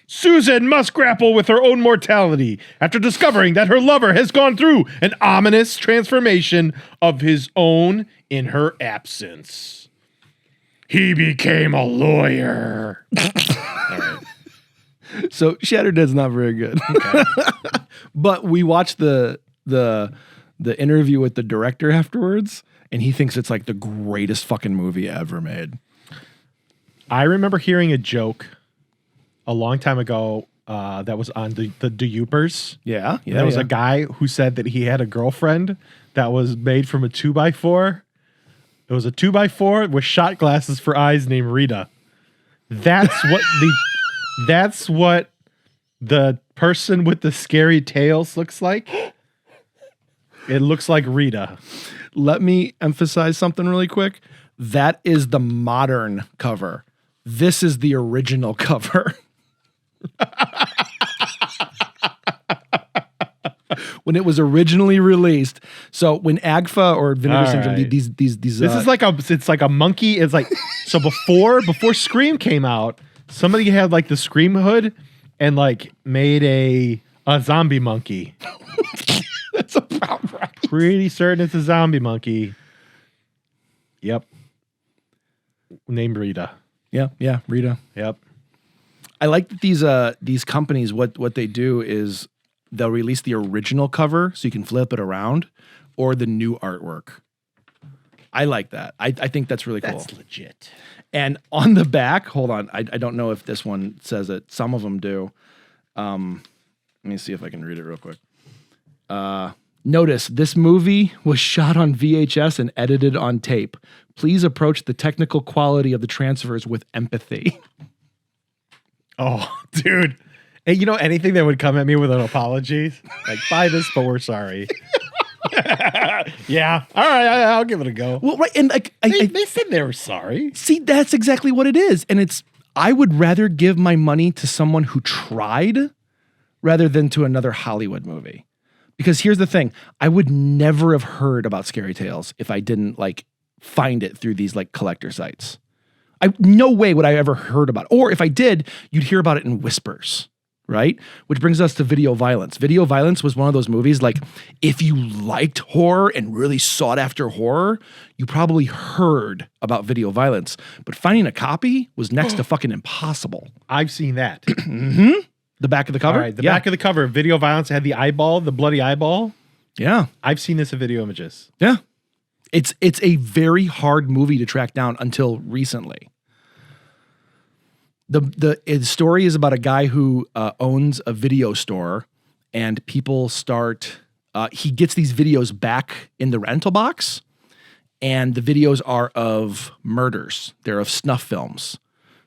Susan must grapple with her own mortality after discovering that her lover has gone through an ominous transformation of his own in her absence. He became a lawyer. All right. So Shattered Dead's not very good. Okay. But we watched the interview with the director afterwards, and he thinks it's like the greatest fucking movie ever made. I remember hearing a joke a long time ago that was on the Youpers. Yeah. There was a guy who said that he had a girlfriend that was made from a 2x4. It was a 2x4 with shot glasses for eyes named Rita. That's what the person with the scary tails looks like. It looks like Rita. Let me emphasize something really quick. That is the modern cover. This is the original cover. When it was originally released. So when AGFA or Vinegar All Syndrome, right. these This is like a monkey. It's like, so before Scream came out, somebody had like the Scream hood and like made a zombie monkey. that's about right. Pretty certain it's a zombie monkey. Yep. Named Rita. Yeah, Rita. Yep. I like that these companies, what they do is they'll release the original cover so you can flip it around, or the new artwork. I like that. I think that's really cool. That's legit. And on the back, hold on, I don't know if this one says it. Some of them do. Let me see if I can read it real quick. Notice this movie was shot on VHS and edited on tape. Please approach the technical quality of the transfers with empathy. Oh, dude. And you know, anything that would come at me with an apology, like, buy this, but we're sorry. Yeah. All right. I'll give it a go. Well, right. And like, They said they were sorry. see, that's exactly what it is. And I would rather give my money to someone who tried rather than to another Hollywood movie. Because here's the thing, I would never have heard about Scary Tales if I didn't like find it through these like collector sites. No way would I ever heard about it. Or if I did, you'd hear about it in whispers, right? Which brings us to Video Violence. Video Violence was one of those movies, like, if you liked horror and really sought after horror, you probably heard about Video Violence. But finding a copy was next to fucking impossible. I've seen that. The back of the cover? All right. The back of the cover, Video Violence, had the eyeball, the bloody eyeball. Yeah. I've seen this in Video Images. Yeah. It's a very hard movie to track down until recently. The story is about a guy who owns a video store, and people start. He gets these videos back in the rental box, and the videos are of murders. They're of snuff films.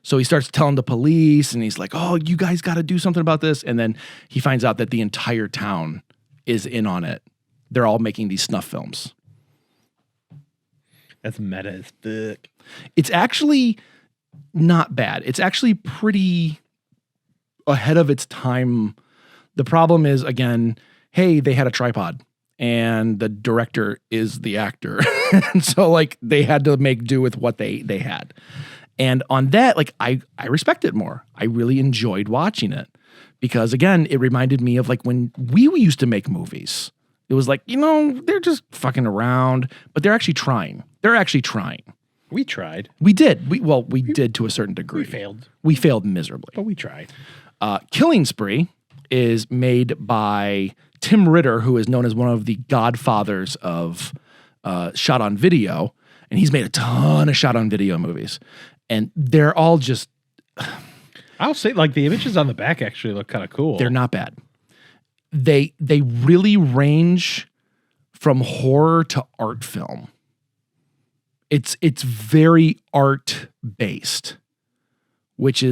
So he starts telling the police, and he's like, "Oh, you guys got to do something about this." And then he finds out that the entire town is in on it. They're all making these snuff films. That's meta as fuck. It's actually not bad. It's actually pretty ahead of its time. The problem is, again, hey, they had a tripod and the director is the actor. And so like they had to make do with what they had. And on that, like I respect it more. I really enjoyed watching it because, again, it reminded me of like when we used to make movies. It was like, you know, they're just fucking around, but they're actually trying. They're actually trying. We tried. We did. We did to a certain degree. We failed. We failed miserably. But we tried. Killing Spree is made by Tim Ritter, who is known as one of the godfathers of shot on video. And he's made a ton of shot on video movies. And they're all just... I'll say, like, the images on the back actually look kind of cool. They're not bad. They really range from horror to art film. It's very art based, which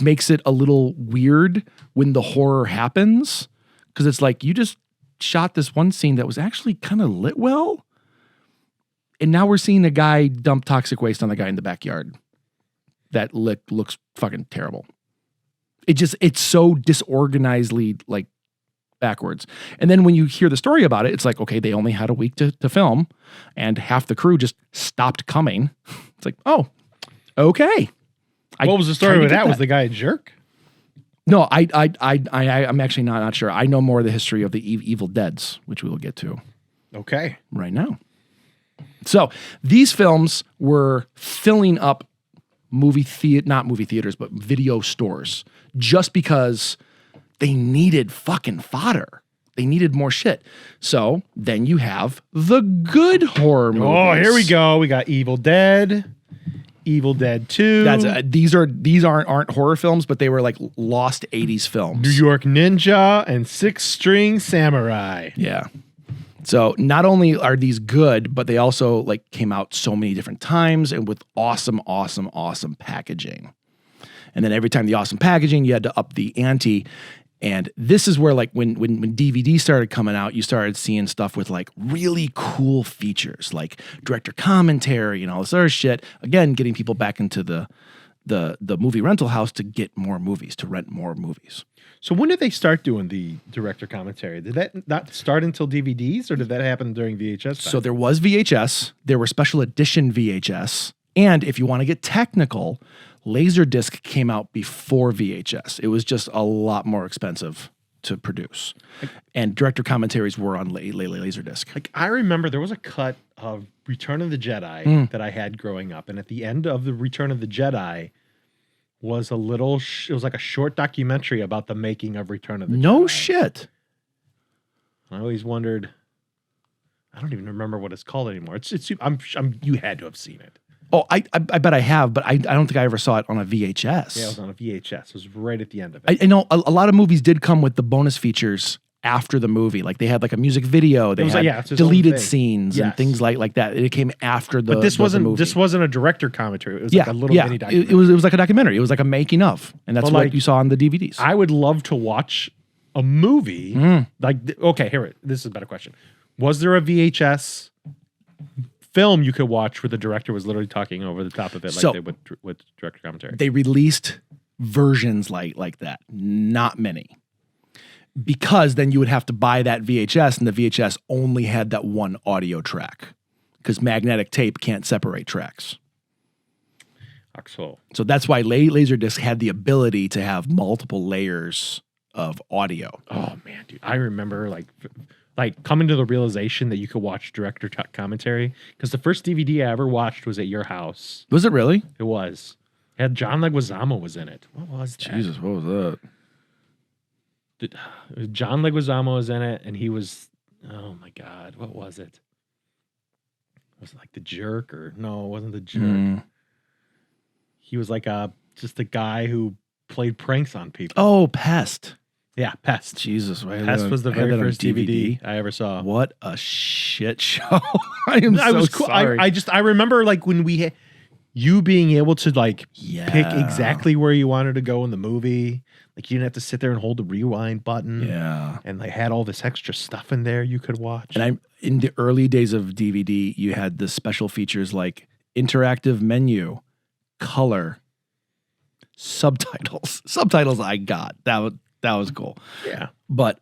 makes it a little weird when the horror happens, because it's like you just shot this one scene that was actually kind of lit well. And now we're seeing a guy dump toxic waste on the guy in the backyard. That looks fucking terrible. It's so disorganizedly like backwards. And then when you hear the story about it, it's like, okay, they only had a week to film and half the crew just stopped coming. It's like, oh, okay. What was the story with that? Was the guy a jerk? No, I'm actually not sure. I know more of the history of the Evil Deads, which we will get to. Okay. Right now. So these films were filling up not movie theaters, but video stores just because they needed fucking fodder. They needed more shit. So then you have the good horror movies. Oh, here we go. We got Evil Dead, Evil Dead 2. These aren't horror films, but they were like lost 80s films. New York Ninja and Six String Samurai. Yeah. So not only are these good, but they also like came out so many different times and with awesome packaging. And then every time the awesome packaging, you had to up the ante. And this is where like when DVD started coming out, you started seeing stuff with like really cool features, like director commentary and all this other shit. Again, getting people back into the movie rental house to get more movies, to rent more movies. So when did they start doing the director commentary? Did that not start until DVDs, or did that happen during VHS time? So there was VHS, there were special edition VHS, and if you want to get technical, Laserdisc came out before VHS. It was just a lot more expensive to produce. And director commentaries were on Laserdisc. Like I remember there was a cut of Return of the Jedi that I had growing up, and at the end of the Return of the Jedi was it was like a short documentary about the making of Return of the Jedi. No shit. I always wondered. I don't even remember what it's called anymore. You had to have seen it. Oh, I bet I have, but I don't think I ever saw it on a VHS. Yeah, it was on a VHS. It was right at the end of it. I know a lot of movies did come with the bonus features after the movie. Like they had like a music video, they had deleted scenes and things like that. It came after the. But this wasn't movie. This wasn't a director commentary. It was like a little mini documentary. It was like a documentary. It was like a making of, and that's what you saw on the DVDs. I would love to watch a movie this is a better question. Was there a VHS film you could watch where the director was literally talking over the top of it like they would with director commentary? They released versions like that. Not many. Because then you would have to buy that VHS, and the VHS only had that one audio track because magnetic tape can't separate tracks. So that's why Laserdisc had the ability to have multiple layers of audio. Oh man, dude, I remember like coming to the realization that you could watch director commentary, because the first DVD I ever watched was at your house. Was it really? It was. It had John Leguizamo was in it. What was that? Jesus, what was that? John Leguizamo was in it, and he was, oh my God, what was it? Was it like the jerk, or no, it wasn't the jerk. He was like just a guy who played pranks on people. Oh, Pest. Yeah, Pest. Jesus, Pest was the very first DVD I ever saw. What a shit show! I was cool. Sorry. I remember like when you being able to like pick exactly where you wanted to go in the movie. Like you didn't have to sit there and hold the rewind button. Yeah. And they had all this extra stuff in there you could watch. And in the early days of DVD, you had the special features like interactive menu, color, subtitles. Subtitles I got. That was cool. Yeah. But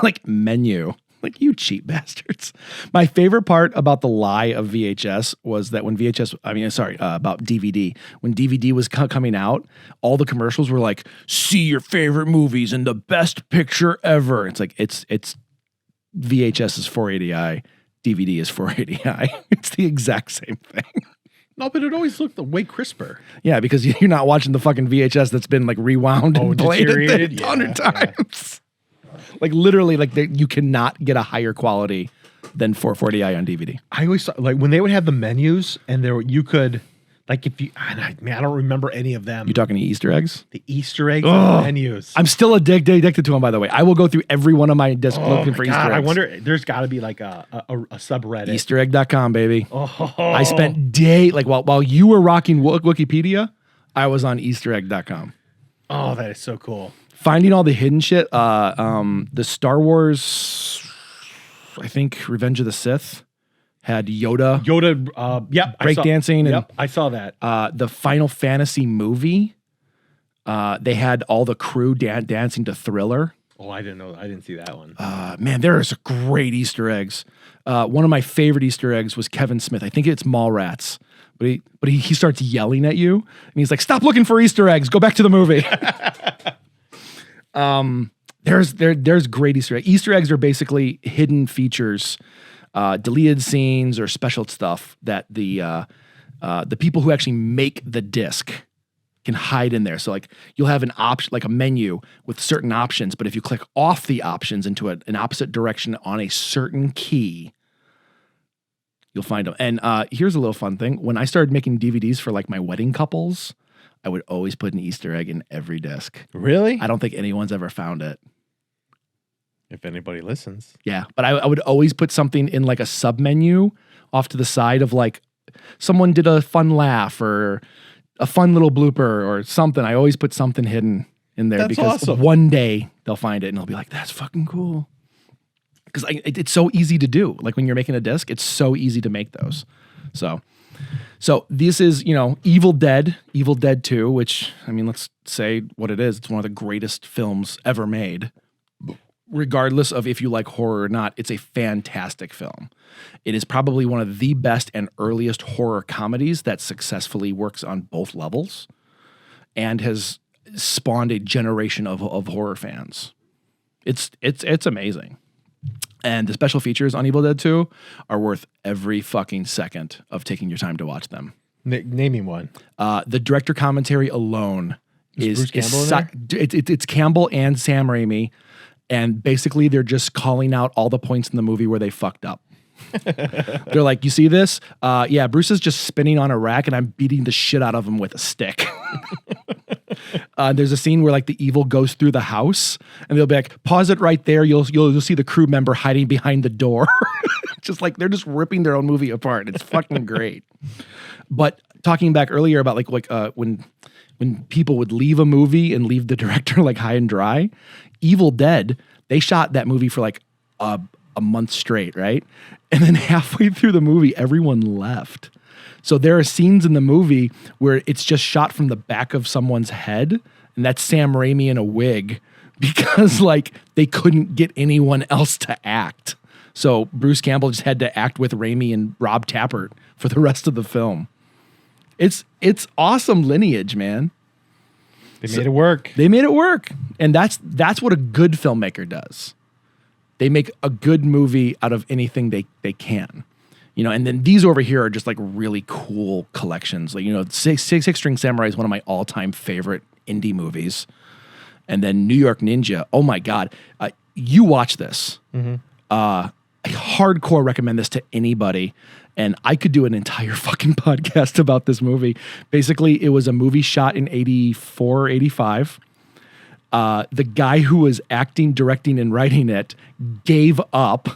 like menu. Like, you cheap bastards. My favorite part about the lie of VHS was that when about DVD. When DVD was coming out, all the commercials were like, see your favorite movies in the best picture ever. It's like, it's VHS is 480i, DVD is 480i. It's the exact same thing. No, but it always looked way crisper. Yeah, because you're not watching the fucking VHS that's been like rewound and played 100 times. Like literally, like you cannot get a higher quality than 440i on DVD. I always thought, like when they would have the menus and you could, like if you, I don't remember any of them. You talking to Easter eggs? The Easter eggs on the menus. I'm still addicted to them, by the way. I will go through every one of my discs looking for Easter eggs. I wonder, there's got to be like a subreddit. EasterEgg.com, baby. Oh. I spent like while you were rocking Wikipedia, I was on EasterEgg.com. Oh, that is so cool. Finding all the hidden shit. The Star Wars, I think Revenge of the Sith had Yoda, Yep. breakdancing, and Yep. I saw that. the Final Fantasy movie. They had all the crew dancing to Thriller. Oh, I didn't know. I didn't see that one. Man, there is great Easter eggs. One of my favorite Easter eggs was Kevin Smith. I think it's Mallrats. But he starts yelling at you, and he's like, "Stop looking for Easter eggs. Go back to the movie." There's great Easter eggs. Easter eggs are basically hidden features, deleted scenes or special stuff that the people who actually make the disc can hide in there. So like you'll have an option, like a menu with certain options, but if you click off the options into an opposite direction on a certain key, you'll find them. And here's a little fun thing. When I started making DVDs for like my wedding couples, I would always put an Easter egg in every disc. Really? I don't think anyone's ever found it. If anybody listens. Yeah, but I would always put something in like a sub menu off to the side of like someone did a fun laugh or a fun little blooper or something. I always put something hidden in there. That's because awesome. One day they'll find it and they'll be like, "That's fucking cool." Because it's so easy to do. Like when you're making a disc, it's so easy to make those. So this is, Evil Dead 2, which, I mean, let's say what it is. It's one of the greatest films ever made. Regardless of if you like horror or not, it's a fantastic film. It is probably one of the best and earliest horror comedies that successfully works on both levels and has spawned a generation of horror fans. It's amazing. And the special features on Evil Dead 2 are worth every fucking second of taking your time to watch them. Naming one. The director commentary alone is Bruce Campbell in there? It's Campbell and Sam Raimi, and basically they're just calling out all the points in the movie where they fucked up. They're like, "You see this? Yeah, Bruce is just spinning on a rack and I'm beating the shit out of him with a stick." There's a scene where like the evil goes through the house and they'll be like, "Pause it right there. You'll see the crew member hiding behind the door." Just like they're just ripping their own movie apart. It's fucking great. But talking back earlier about like when people would leave a movie and leave the director like high and dry, Evil Dead, they shot that movie for like a month straight, right? And then halfway through the movie, everyone left. So there are scenes in the movie where it's just shot from the back of someone's head, and that's Sam Raimi in a wig because like they couldn't get anyone else to act. So Bruce Campbell just had to act with Raimi and Rob Tappert for the rest of the film. It's awesome lineage, man. They made it work. They made it work. And that's what a good filmmaker does. They make a good movie out of anything they can. And then these over here are just like really cool collections. Like, Six String Samurai is one of my all-time favorite indie movies. And then New York Ninja. Oh my God. You watch this. Mm-hmm. I hardcore recommend this to anybody. And I could do an entire fucking podcast about this movie. Basically, it was a movie shot in 84, 85. The guy who was acting, directing, and writing it gave up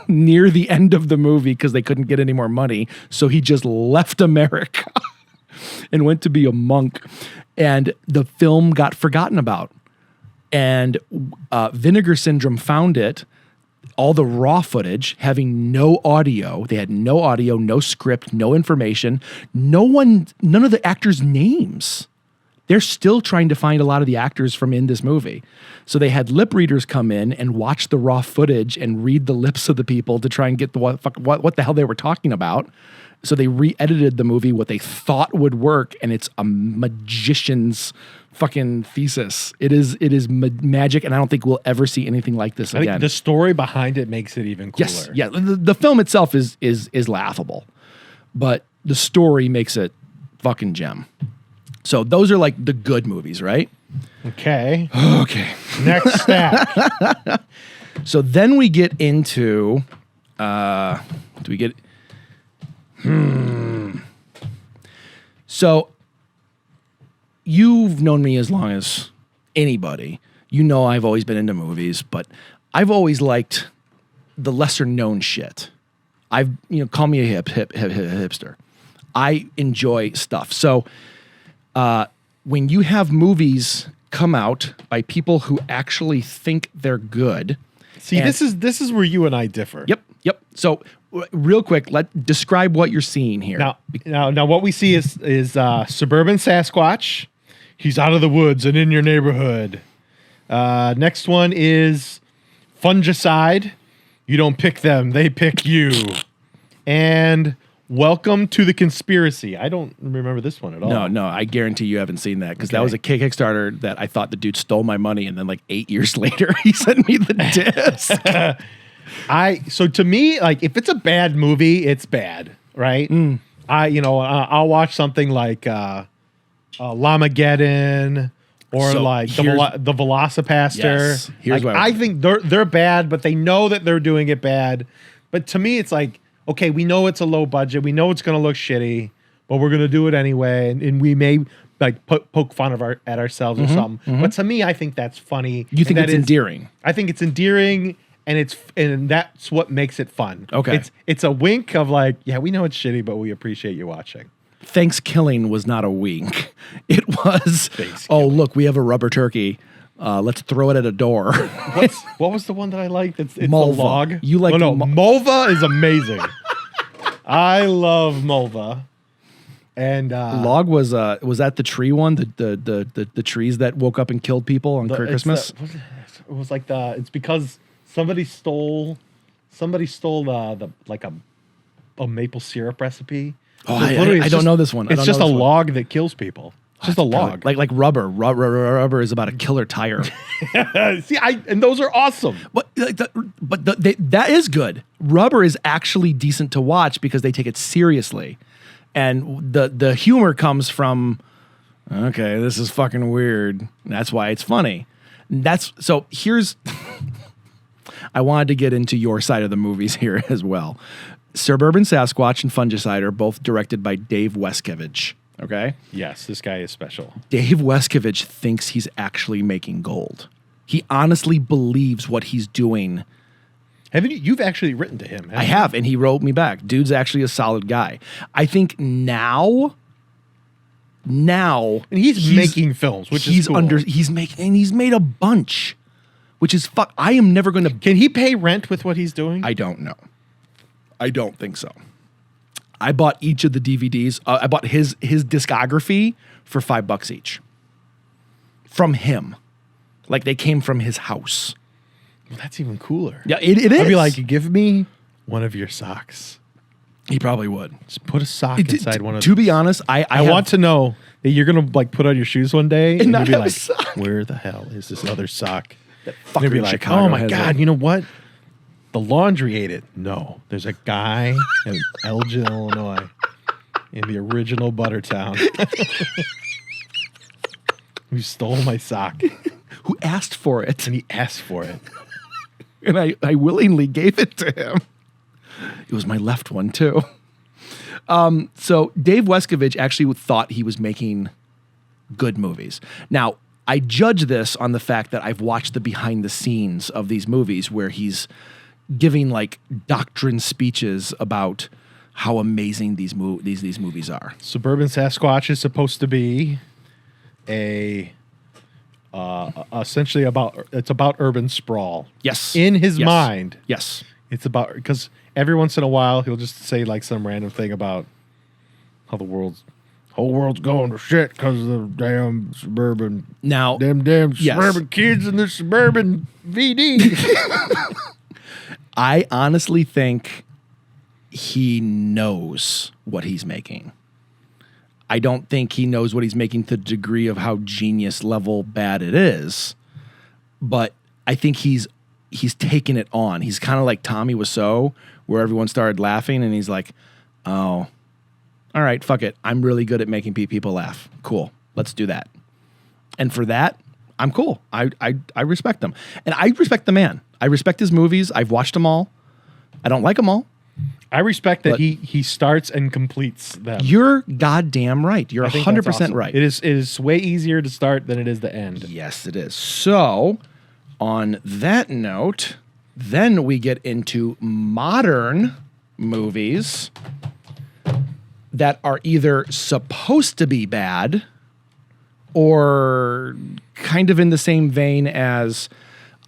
near the end of the movie because they couldn't get any more money. So he just left America and went to be a monk. And the film got forgotten about. And Vinegar Syndrome found it, all the raw footage, having no audio. They had no audio, no script, no information, none of the actors' names. They're still trying to find a lot of the actors from in this movie. So they had lip readers come in and watch the raw footage and read the lips of the people to try and get what the hell they were talking about. So they re-edited the movie, what they thought would work, and it's a magician's fucking thesis. It is magic, and I don't think we'll ever see anything like this again. I think the story behind it makes it even cooler. Yes, yeah. The film itself is laughable, but the story makes it fucking gem. So those are like the good movies, right? Okay. Next stack. So then we get into, So you've known me as long as anybody. You know I've always been into movies, but I've always liked the lesser known shit. Call me a hipster. I enjoy stuff. So when you have movies come out by people who actually think they're good. See, this is where you and I differ. Yep. Yep. So real quick, describe what you're seeing here. Now, what we see is suburban Sasquatch. He's out of the woods and in your neighborhood. Next one is fungicide. You don't pick them; they pick you. And welcome to the conspiracy. I don't remember this one at all. No, I guarantee you haven't seen that because that was a Kickstarter that I thought the dude stole my money, and then like 8 years later he sent me the disc. So to me, like if it's a bad movie, it's bad, right? I'll watch something like Lamageddon or like the Velocipaster. Yes. Here's like, I think they're bad, but they know that they're doing it bad. But to me, it's like, okay, we know it's a low budget, we know it's going to look shitty, but we're going to do it anyway, and we may like poke fun at ourselves or something. But to me, I think that's funny. You think it's endearing? I think it's endearing. And that's what makes it fun. Okay. It's a wink of like, yeah, we know it's shitty, but we appreciate you watching. Thanksgiving was not a wink. It was, oh, look, we have a rubber turkey. Let's throw it at a door. What was the one that I liked? It's the Mulva. log. You like Mulva is amazing. I love Mulva. And log was that the tree one? The trees that woke up and killed people on Christmas? It was like it's because somebody stole the like a maple syrup recipe. Oh, I don't know this one. It's just a log that kills people. It's just a log. Like rubber. Rubber is about a killer tire. See, and those are awesome. But that is good. Rubber is actually decent to watch because they take it seriously. And the humor comes from, okay, this is fucking weird. That's why it's funny. So here's... I wanted to get into your side of the movies here as well. Suburban Sasquatch and Fungicide are both directed by Dave Wescovich. Okay? Yes, this guy is special. Dave Wescovich thinks he's actually making gold. He honestly believes what he's doing. You've actually written to him? I have, and he wrote me back. Dude's actually a solid guy. I think now, and he's making films, which is cool. He's made a bunch. Which is I am never going to... Can he pay rent with what he's doing? I don't know. I don't think so. I bought each of the DVDs. I bought his discography for $5 each. From him. Like they came from his house. Well, that's even cooler. Yeah, it is. I'd be like, give me one of your socks. He probably would. Just put a sock inside one of To be honest, I want to know that you're going to like put on your shoes one day and not you'll be have a like, sock. Where the hell is this other sock? That fucker be in like, Chicago oh my has God, it. you know what? The laundry ate it. No, there's a guy in Elgin, Illinois, in the original Buttertown, who stole my sock. Who asked for it. And he asked for it. And I willingly gave it to him. It was my left one, too. So Dave Wescovich actually thought he was making good movies. Now, I judge this on the fact that I've watched the behind the scenes of these movies where he's giving like doctrine speeches about how amazing these movies are. Suburban Sasquatch is supposed to be essentially about urban sprawl. Yes. In his mind. Yes. It's about, because every once in a while he'll just say like some random thing about how whole world's going to shit because of the damn suburban. Now, suburban kids and the suburban VD. I honestly think he knows what he's making. I don't think he knows what he's making to the degree of how genius level bad it is, but I think he's taken it on. He's kind of like Tommy Wiseau, where everyone started laughing, and he's like, "Oh, all right, fuck it. I'm really good at making people laugh. Cool, let's do that." And for that, I'm cool. I respect him, and I respect the man. I respect his movies. I've watched them all. I don't like them all. I respect that he starts and completes them. You're goddamn right. You're 100% awesome. right. It is way easier to start than it is to end. Yes, it is. So, on that note, then we get into modern movies that are either supposed to be bad or kind of in the same vein as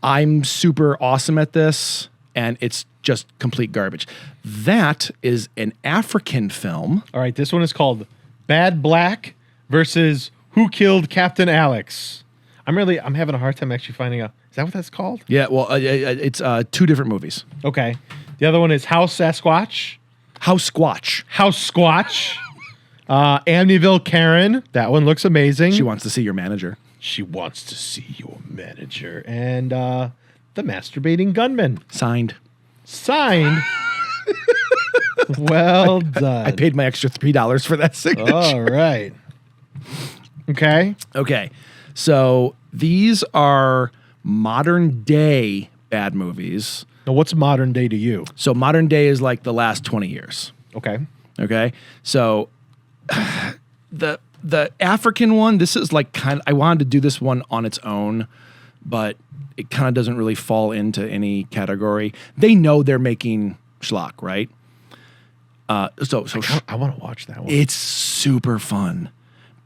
I'm super awesome at this. and it's just complete garbage. That is an African film. All right, this one is called Bad Black versus Who Killed Captain Alex. I'm having a hard time actually finding out. Is that what that's called? Yeah, well, it's 2 different movies. Okay. The other one is House Sasquatch. House Squatch. House Squatch. Amityville Karen. That one looks amazing. She wants to see your manager. She wants to see your manager. And The Masturbating Gunman. Signed. Well done. I paid my extra $3 for that signature. All right. Okay. Okay. So these are modern day bad movies. Now, what's modern day to you? So modern day is like the last 20 years. Okay. Okay. So the African one, this is like I wanted to do this one on its own, but it kind of doesn't really fall into any category. They know they're making schlock, right? So I want to watch that one. it's super fun.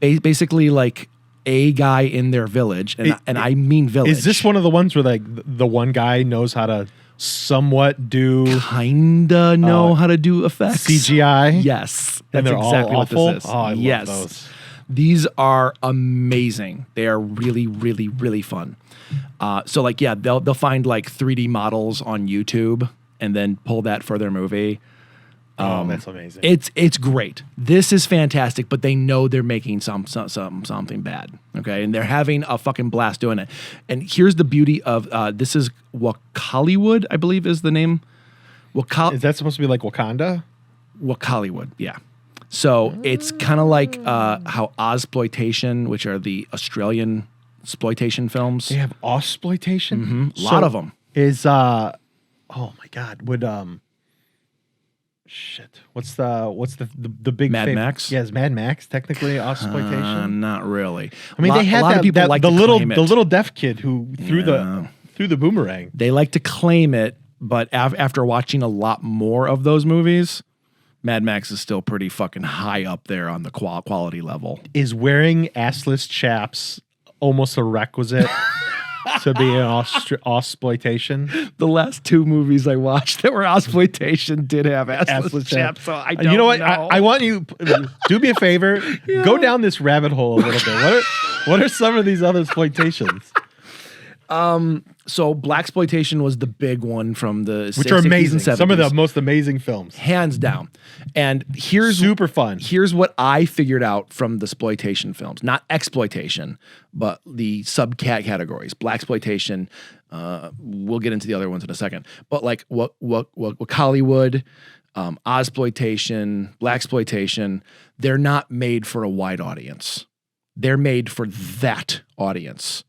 Basically, like a guy in their village, and I mean village. Is this one of the ones where like the one guy knows how to somewhat do kinda know how to do effects? CGI? Yes, And that's they're exactly all what awful? this is. Oh, I yes. love those. These are amazing. They are really, really, really fun. So like, yeah, they'll find like 3D models on YouTube and then pull that for their movie. That's amazing. It's great. This is fantastic, but they know they're making something bad. Okay, and they're having a fucking blast doing it. And here's the beauty of this is Wakaliwood, I believe is the name. Is that supposed to be like Wakanda? Wakaliwood, yeah. So it's kind of like how Ozploitation, which are the Australian exploitation films. They have Ausploitation? A lot of them. Is oh my god, would shit. What's the big Mad Max? Yeah, is Mad Max technically Ausploitation? Not really. I mean, they had a lot of people like the to little claim it. the little deaf kid who threw the boomerang. They like to claim it, but after watching a lot more of those movies, Mad Max is still pretty fucking high up there on the quality level. Is wearing assless chaps almost a requisite to be an Ausploitation? The last 2 movies I watched that were Ausploitation did have assless chaps, so I don't You know what? know. I want you do me a favor. Go down this rabbit hole a little bit. What are some of these other exploitations? So blaxploitation was the big one from the Which are 60s amazing. and 70s. Some of the most amazing films. Hands down. And here's Super fun. Here's what I figured out from the exploitation films, not exploitation, but the subcategories. Blaxploitation. We'll get into the other ones in a second. But like what Hollywood, Ozploitation, blaxploitation, they're not made for a wide audience. They're made for that audience.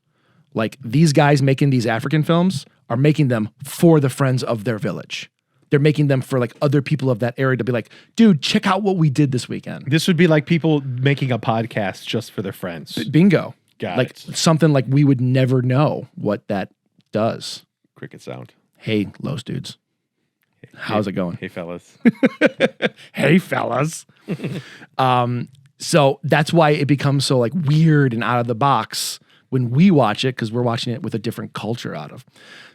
Like these guys making these African films are making them for the friends of their village. They're making them for like other people of that area to be like, dude, check out what we did this weekend. This would be like people making a podcast just for their friends. Bingo. Got like it. something like we would never know what that does. Cricket sound. Hey, Los dudes. How's it going? Hey, fellas. Hey, fellas. So that's why it becomes so like weird and out of the box when we watch it, because we're watching it with a different culture out of.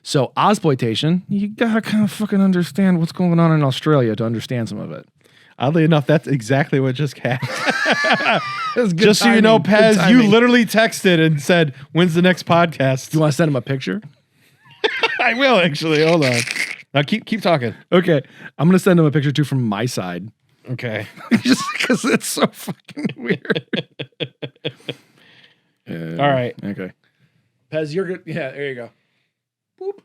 So Ozploitation, you gotta kind of fucking understand what's going on in Australia to understand some of it. Oddly enough, that's exactly what just happened. Just so you know, Pez, you literally texted and said, "When's the next podcast?" You want to send him a picture? I will actually. Hold on. Now keep talking. Okay, I'm gonna send him a picture too from my side, Okay. just because it's so fucking weird. All right. Okay. Pez, you're good. Yeah, there you go. Boop.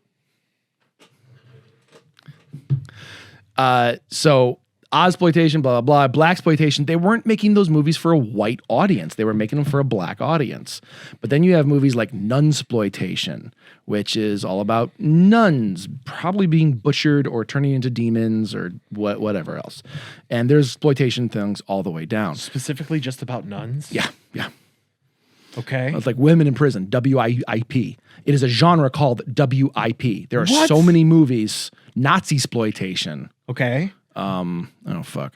So Ozploitation, blah, blah, blah, blaxploitation, they weren't making those movies for a white audience. They were making them for a black audience. But then you have movies like Nunsploitation, which is all about nuns probably being butchered or turning into demons or whatever else. And there's exploitation things all the way down. Specifically just about nuns? Yeah. Okay. It's like women in prison, WIP. It is a genre called WIP. There are What? so many movies, Nazi exploitation. Okay. Oh fuck!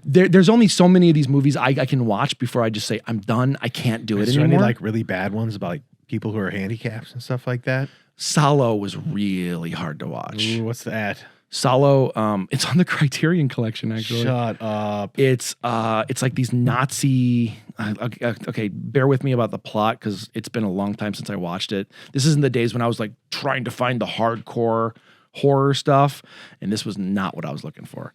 There's only so many of these movies I can watch before I just say I'm done. I can't do it Is there anymore. any like really bad ones about like people who are handicaps and stuff like that? Salo was really hard to watch. Ooh, what's that? Salo, it's on the Criterion Collection, actually. Shut up. It's like these Nazi. Okay, bear with me about the plot because it's been a long time since I watched it. This is in the days when I was like trying to find the hardcore horror stuff, and this was not what I was looking for.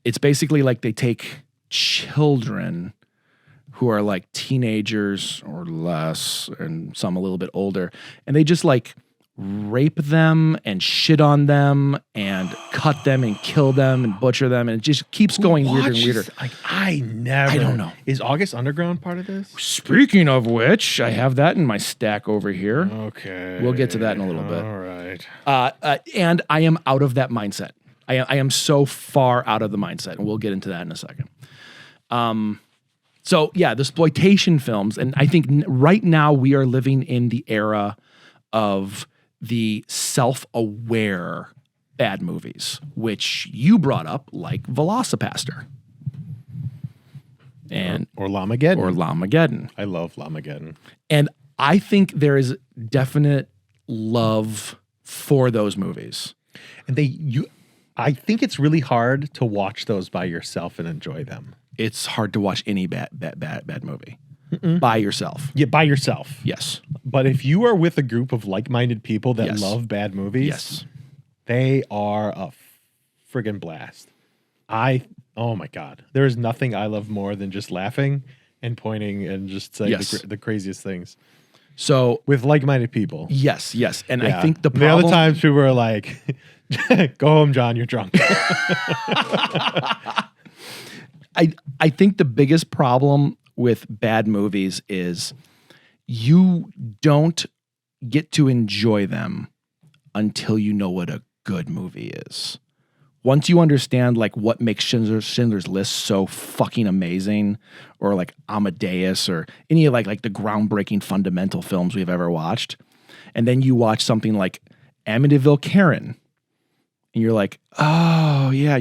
It's basically like they take children who are like teenagers or less, and some a little bit older, and they just like rape them and shit on them and cut them and kill them and butcher them, and it just keeps going weirder and weirder. Like I don't know. Is August Underground part of this? Speaking of which, I have that in my stack over here. Okay. We'll get to that in a little bit. All right. And I am out of that mindset. I am so far out of the mindset, and we'll get into that in a second. So yeah, the exploitation films, and I think right now we are living in the era of the self-aware bad movies, which you brought up, like Velocipaster. And or Lamageddon. Lamageddon. I love Lamageddon. And I think there is definite love for those movies. And I think it's really hard to watch those by yourself and enjoy them. It's hard to watch any bad movie by yourself. Yeah, by yourself. Yes. But if you are with a group of like-minded people that Yes. love bad movies, Yes. they are a friggin' blast. Oh my God. There is nothing I love more than just laughing and pointing and just saying Yes. the craziest things So with like-minded people. yes. And Yeah. I think the The problem. other times people are like, go home, John, you're drunk. I think the biggest problem with bad movies is you don't get to enjoy them until you know what a good movie is. Once you understand like what makes Schindler's List so fucking amazing, or like Amadeus, or any of like the groundbreaking fundamental films we've ever watched, and then you watch something like Amityville Karen, and you're like, oh yeah,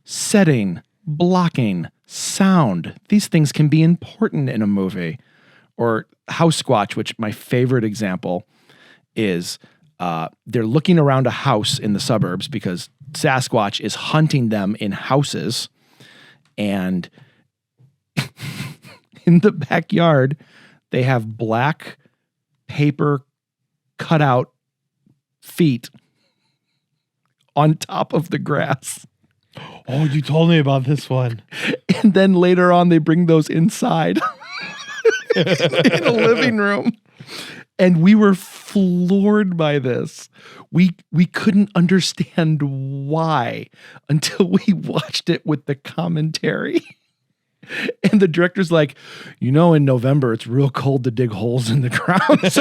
setting, blocking, sound, these things can be important in a movie. Or House Squatch, which my favorite example is they're looking around a house in the suburbs because Sasquatch is hunting them in houses, and in the backyard they have black paper cutout feet on top of the grass. Oh, you told me about this one. And then later on, they bring those inside in a living room. And we were floored by this. We couldn't understand why until we watched it with the commentary. And the director's like, in November, it's real cold to dig holes in the ground.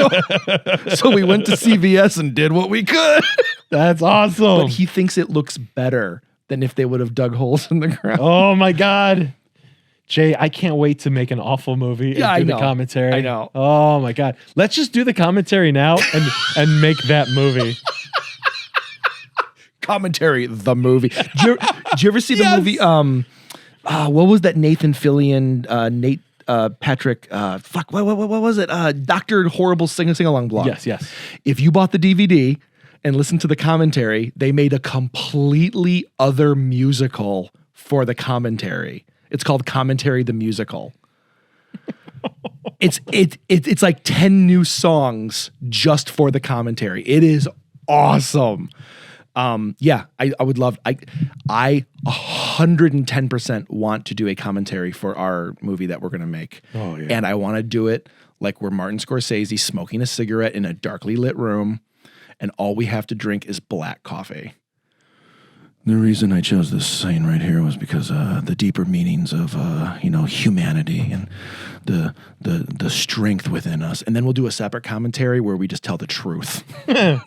So we went to CVS and did what we could. That's awesome. But he thinks it looks better than if they would have dug holes in the ground. Oh my God. Jay, I can't wait to make an awful movie and do the commentary. I know. Oh my God. Let's just do the commentary now and make that movie. Commentary, the movie. Did you ever see the movie? What was that Nathan Fillion, Nate Patrick? What was it? Dr. Horrible Sing-Along Blog. Yes. If you bought the DVD and listened to the commentary, they made a completely other musical for the commentary. It's called Commentary the Musical. It's like 10 new songs just for the commentary. It is awesome. I would love, I 110% want to do a commentary for our movie that we're going to make. Oh, yeah. And I want to do it like we're Martin Scorsese smoking a cigarette in a darkly lit room, and all we have to drink is black coffee. The reason I chose this scene right here was because the deeper meanings of humanity and the strength within us. And then we'll do a separate commentary where we just tell the truth. The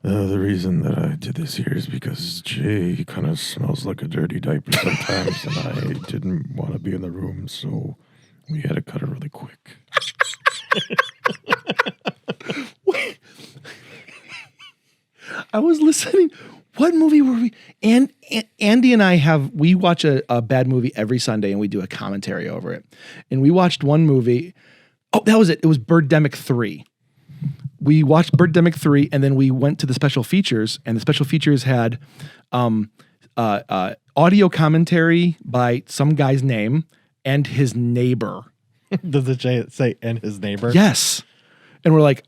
reason that I did this here is because Jay kind of smells like a dirty diaper sometimes, and I didn't want to be in the room, so we had to cut it really quick. I was listening. What movie were we? And Andy and we watch a bad movie every Sunday, and we do a commentary over it. And we watched one movie. Oh, that was it. It was Birdemic 3. we watched Birdemic 3, and then we went to the special features, and the special features had audio commentary by some guy's name and his neighbor. Does it say and his neighbor? Yes. And we're like,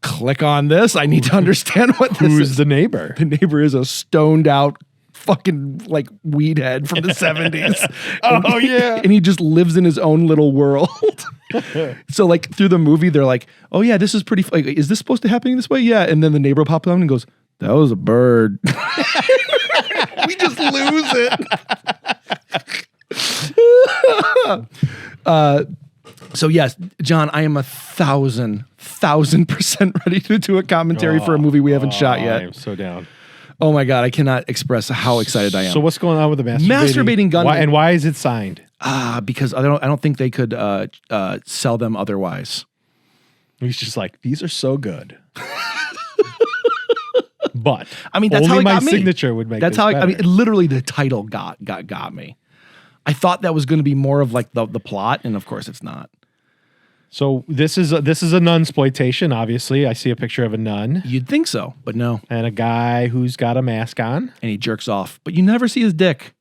click on this. I need to understand what this is. Who's the neighbor? The neighbor is a stoned out fucking like weed head from the 70s. Oh, yeah. And he just lives in his own little world. So like through the movie, they're like, oh yeah, this is pretty, like, is this supposed to happen this way? Yeah. And then the neighbor pops on and goes, that was a bird. We just lose it. So yes, John, I am 1,000% ready to do a commentary for a movie we haven't shot yet. I am so down. Oh my God, I cannot express how excited I am. So what's going on with the Masturbating gunman? Why, and why is it signed? Because I don't think they could sell them otherwise. He's just like, these are so good. But I mean, that's only how it my got me. signature would make. That's this how better. I mean. Literally, the title got me. I thought that was going to be more of like the plot, and of course, it's not. So this is a nunsploitation. Obviously, I see a picture of a nun You'd think so, but no. and a guy who's got a mask on. And he jerks off, but you never see his dick.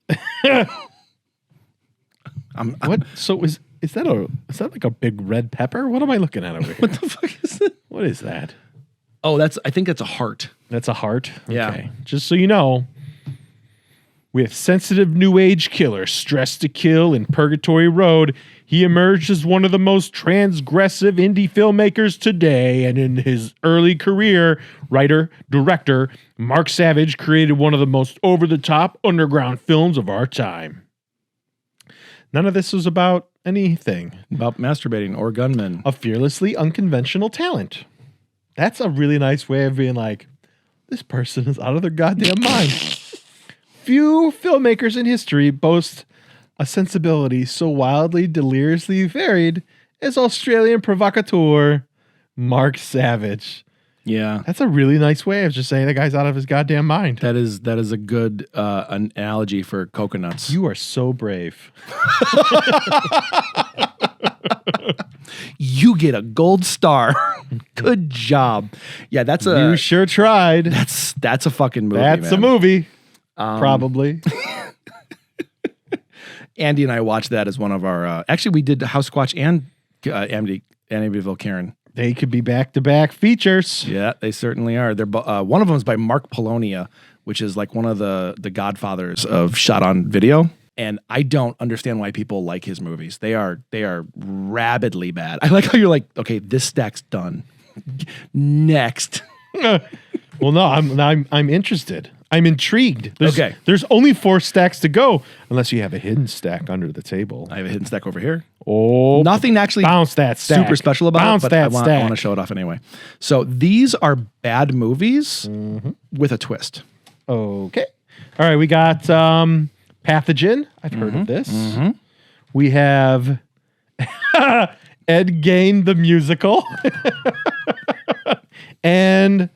What? So is that like a big red pepper? What am I looking at over here? What the fuck is that? What is that? Oh, I think that's a heart. That's a heart? Yeah. Okay. Just so you know, with sensitive new age killer Stressed to Kill in Purgatory Road, he emerged as one of the most transgressive indie filmmakers today. And in his early career, writer, director, Mark Savage created one of the most over-the-top underground films of our time. None of this was about anything. About masturbating or gunmen. A fearlessly unconventional talent. That's a really nice way of being like, this person is out of their goddamn mind. Few filmmakers in history boast a sensibility so wildly, deliriously varied as Australian provocateur Mark Savage. Yeah. That's a really nice way of just saying the guy's out of his goddamn mind. That is a good analogy for coconuts. You are so brave. You get a gold star. Good job. Yeah, that's You sure tried. that's a fucking movie. That's man. a movie. Probably. Andy and I watched that as one of our. Actually, we did Housesquatch and Amityville Karen. They could be back-to-back features. Yeah, they certainly are. They're one of them is by Mark Polonia, which is like one of the godfathers of shot on video. And I don't understand why people like his movies. They are rabidly bad. I like how you're like, okay, this stack's done. Next. Well, no, I'm interested. I'm intrigued. Okay. There's only 4 stacks to go, unless you have a hidden stack under the table. I have a hidden stack over here. Oh, Nothing actually bounce that stack. super special about Bounce it, but that I want stack. to show it off anyway. So these are bad movies with a twist. Okay. All right, we got Pathogen. I've heard of this. We have Ed Gein the musical. And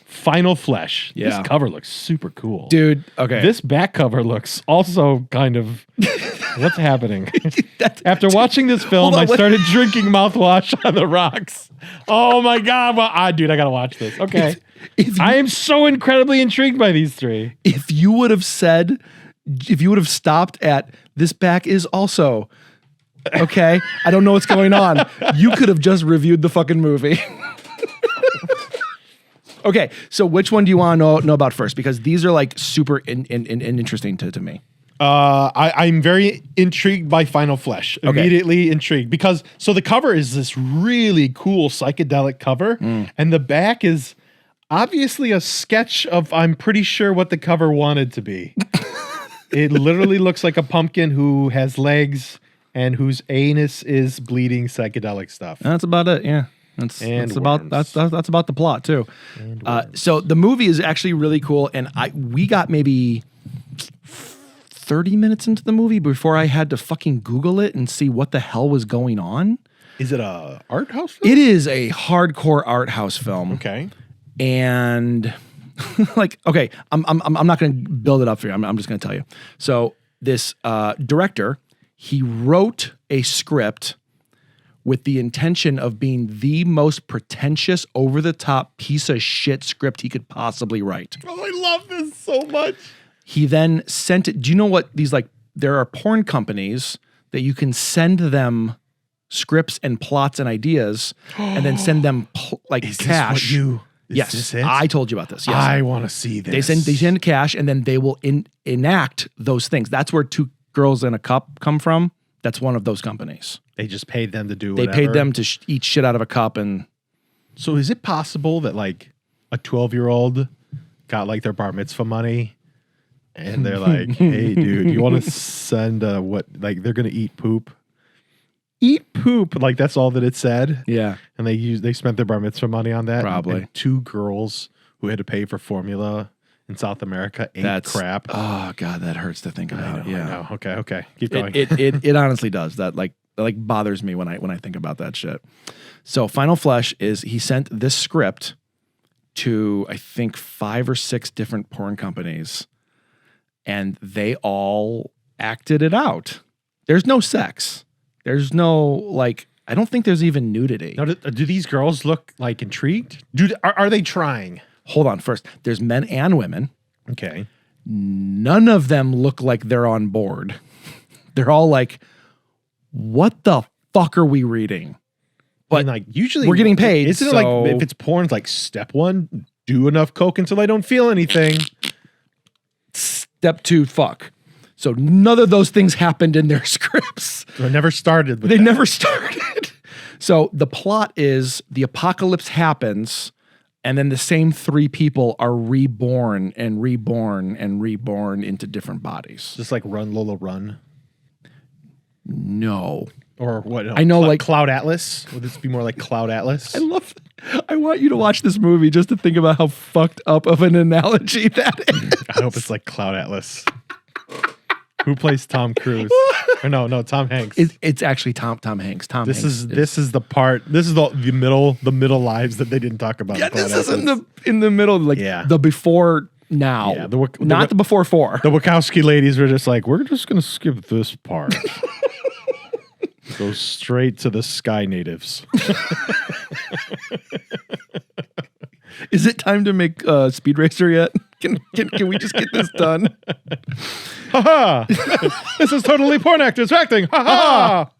Final Flesh. Yeah. This cover looks super cool. Dude, okay. This back cover looks also kind of... What's happening? After watching this film, Hold on, I what- started drinking mouthwash on the rocks. Oh my God. Well, dude, I got to watch this. Okay. I am so incredibly intrigued by these 3. If you would have stopped at this back is also okay, I don't know what's going on. You could have just reviewed the fucking movie. Okay, so which one do you want to know about first? Because these are like super interesting to me. I'm very intrigued by Final Flesh. Okay. Immediately intrigued because so the cover is this really cool psychedelic cover, and the back is obviously a sketch of I'm pretty sure what the cover wanted to be. It literally looks like a pumpkin who has legs and whose anus is bleeding psychedelic stuff. That's about it. Yeah. That's about the plot too. So the movie is actually really cool, and we got maybe 30 minutes into the movie before I had to fucking Google it and see what the hell was going on. Is it a art house film? It is a hardcore art house film. Okay. And like, okay, I'm not going to build it up for you. I'm just going to tell you. So this director, he wrote a script with the intention of being the most pretentious, over-the-top piece of shit script he could possibly write. Oh, I love this so much. He then sent it. Do you know what these like? There are porn companies that you can send them scripts and plots and ideas, and then send them cash. Yes, I told you about this. Yes. I want to see this. They send cash, and then they will enact those things. That's where Two Girls in a Cup come from. That's one of those companies. They just paid them to do whatever. They paid them to eat shit out of a cup. And so is it possible that like a 12-year-old got like their bar mitzvah money and they're like, hey, dude, you want to send what? Like they're going to eat poop? Eat poop. Like that's all that it said. yeah, And they spent their bar mitzvah money on that. Probably. And 2 girls who had to pay for formula in South America ate crap. Oh God, that hurts to think about. I know. Okay. Keep going. It honestly does. That like bothers me when I think about that shit. So Final Flesh is he sent this script to I think 5 or 6 different porn companies, and they all acted it out. There's no sex. There's no like. I don't think there's even nudity. Now, do these girls look like intrigued? Are they trying? Hold on. First, there's men and women. Okay. None of them look like they're on board. They're all like, what the fuck are we reading? But I mean, like usually we're getting paid. Isn't it like if it's porn, it's like step 1, do enough coke until I don't feel anything. Step 2, fuck. So none of those things happened in their scripts. So I never started with They that. never started. So the plot is the apocalypse happens, and then the same 3 people are reborn and reborn and reborn into different bodies. Just like Run Lola Run. No. Or what? No, I know, like Cloud Atlas. Would this be more like Cloud Atlas? I want you to watch this movie just to think about how fucked up of an analogy that is. I hope it's like Cloud Atlas. Who plays Tom Cruise? Or no, Tom Hanks. It's actually Tom Hanks. This is the part. This is the middle lives that they didn't talk about. Yeah, this is in the middle, like the before now. Yeah, not the before 4. The Wachowski ladies were just like, we're just gonna skip this part. Go straight to the Sky Natives. Is it time to make Speed Racer yet? Can we just get this done? Ha This is totally porn actors acting. Ha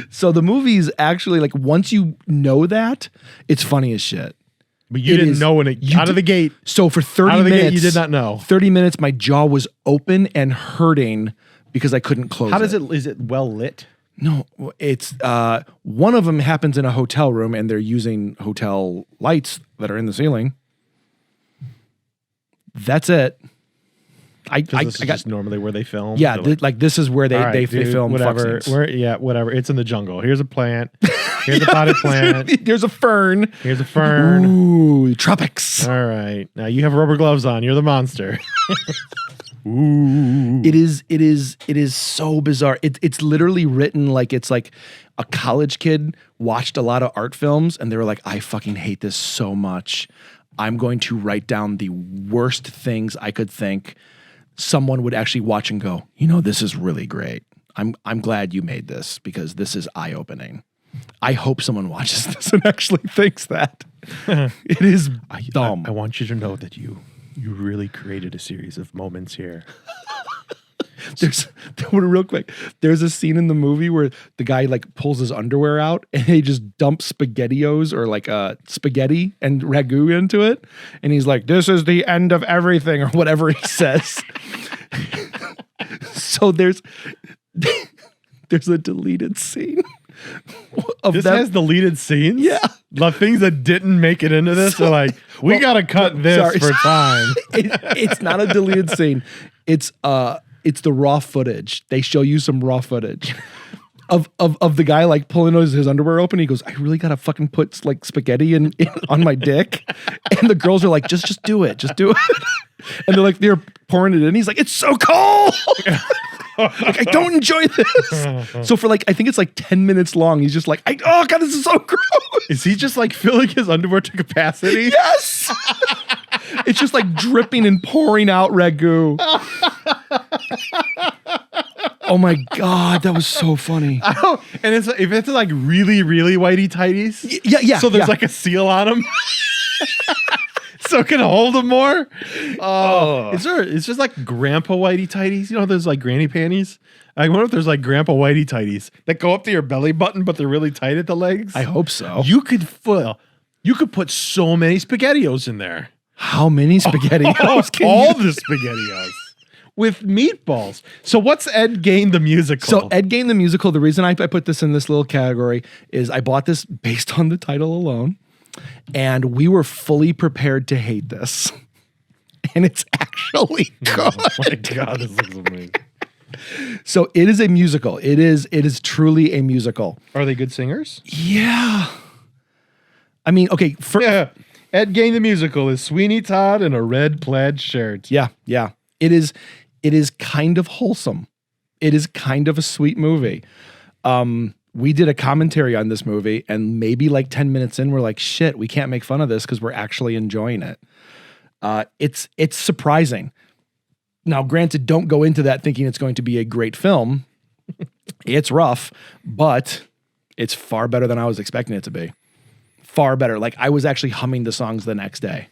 So the movie's actually like once you know that, it's funny as shit. But you didn't know when out of the gate. So for 30 Out of the minutes, gate, you did not know. 30 minutes, my jaw was open and hurting because I couldn't close. How does it? Is it well lit? No, it's one of them happens in a hotel room and they're using hotel lights that are in the ceiling. That's it. I got just normally where they film. Yeah, like, this is where they right, they dude, film whatever. fuck scenes. Whatever. It's in the jungle. Here's a plant. Here's a potted plant. There's a fern. Here's a fern. Ooh, tropics. All right. Now you have rubber gloves on. You're the monster. Ooh. It is so bizarre. It's literally written like it's like a college kid watched a lot of art films and they were like, I fucking hate this so much. I'm going to write down the worst things I could think. Someone would actually watch and go, this is really great. I'm glad you made this because this is eye-opening. I hope someone watches this and actually thinks that. It is dumb. I want you to know that you really created a series of moments here. Real quick, there's a scene in the movie where the guy like pulls his underwear out and he just dumps SpaghettiOs or like spaghetti and ragu into it. And he's like, this is the end of everything or whatever he says. So there's a deleted scene. This has deleted scenes? Yeah. The things that didn't make it into this are like, we got to cut this for time. It's not a deleted scene. It's the raw footage. They show you some raw footage of the guy like pulling his underwear open. He goes, I really gotta fucking put like spaghetti in on my dick. And the girls are like, just do it. Just do it. And they're pouring it in. He's like, it's so cold. Like, I don't enjoy this. So for like, I think it's like 10 minutes long. He's just like, oh God, this is so gross. Is he just like filling his underwear to capacity? Yes. It's just like dripping and pouring out ragu. Oh my God, that was so funny. And it's if it's like really, really whitey tighties. Yeah. So there's yeah. like a seal on them. So it can hold them more. Oh, it's just like grandpa whitey tighties. You know, there's like granny panties. I wonder if there's like grandpa whitey tighties that go up to your belly button, but they're really tight at the legs. I hope so. You could put so many SpaghettiOs in there. How many SpaghettiOs can All you? the SpaghettiOs with meatballs. So what's Ed Gein the musical? So Ed Gein the musical, the reason I put this in this little category is I bought this based on the title alone, and we were fully prepared to hate this. And it's actually good. Oh my God, this looks amazing. So it is a musical. It is truly a musical. Are they good singers? Yeah. I mean, okay. Yeah. Ed Gein the musical is Sweeney Todd in a red plaid shirt. Yeah. It is kind of wholesome. It is kind of a sweet movie. We did a commentary on this movie, and maybe like 10 minutes in, we're like, shit, we can't make fun of this because we're actually enjoying it. It's surprising. Now, granted, don't go into that thinking it's going to be a great film. It's rough, but it's far better than I was expecting it to be. Far better. Like, I was actually humming the songs the next day.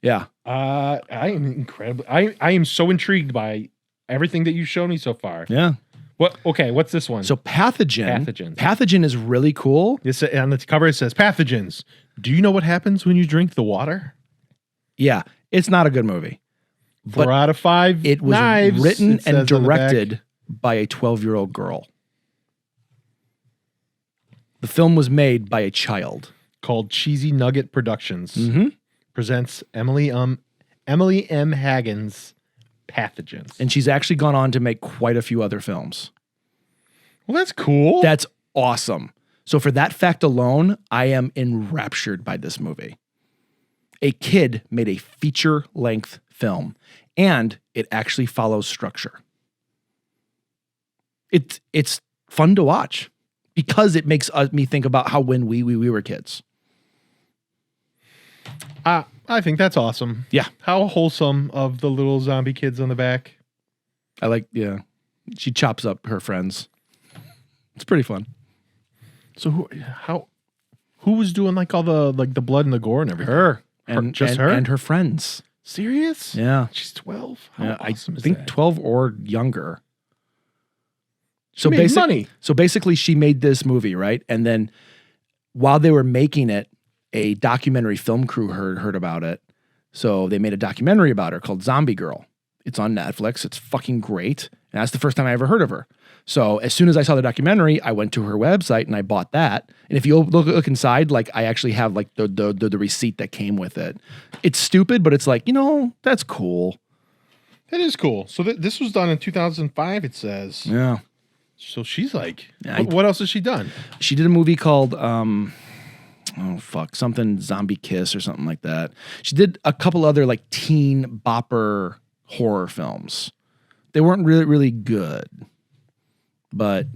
Yeah. I am incredibly. I am so intrigued by everything that you've shown me so far. Yeah. What? Okay, what's this one? So Pathogen. Pathogens. Pathogen is really cool. This on the cover it says pathogens. Do you know what happens when you drink the water? Yeah. It's not a good movie. 4 out of 5. It was knives, written it says and on the back. directed by a 12-year-old girl. The film was made by a child. Called Cheesy Nugget Productions. Mm-hmm. Presents Emily M. Hagen's Pathogens. And she's actually gone on to make quite a few other films. Well, that's cool. That's awesome. So for that fact alone, I am enraptured by this movie. A kid made a feature-length film, and it actually follows structure. It's fun to watch because it makes me think about how when we were kids. I think that's awesome. Yeah. How wholesome of the little zombie kids on the back. I like, yeah. She chops up her friends. It's pretty fun. So who was doing like all the blood and the gore and everything? Her. Just her? And her friends. Serious? Yeah. She's 12. How Yeah, awesome I is think that? 12 or younger. She made money. So basically she made this movie, right? And then while they were making it, a documentary film crew heard about it. So they made a documentary about her called Zombie Girl. It's on Netflix. It's fucking great. And that's the first time I ever heard of her. So as soon as I saw the documentary, I went to her website and I bought that. And if you look inside, like I actually have like the receipt that came with it. It's stupid, but it's like, that's cool. That is cool. So this was done in 2005, it says. Yeah. So she's like, Yeah, what else has she done? She did a movie called, something Zombie Kiss or something like that. She did a couple other like teen bopper horror films. They weren't really, really good, but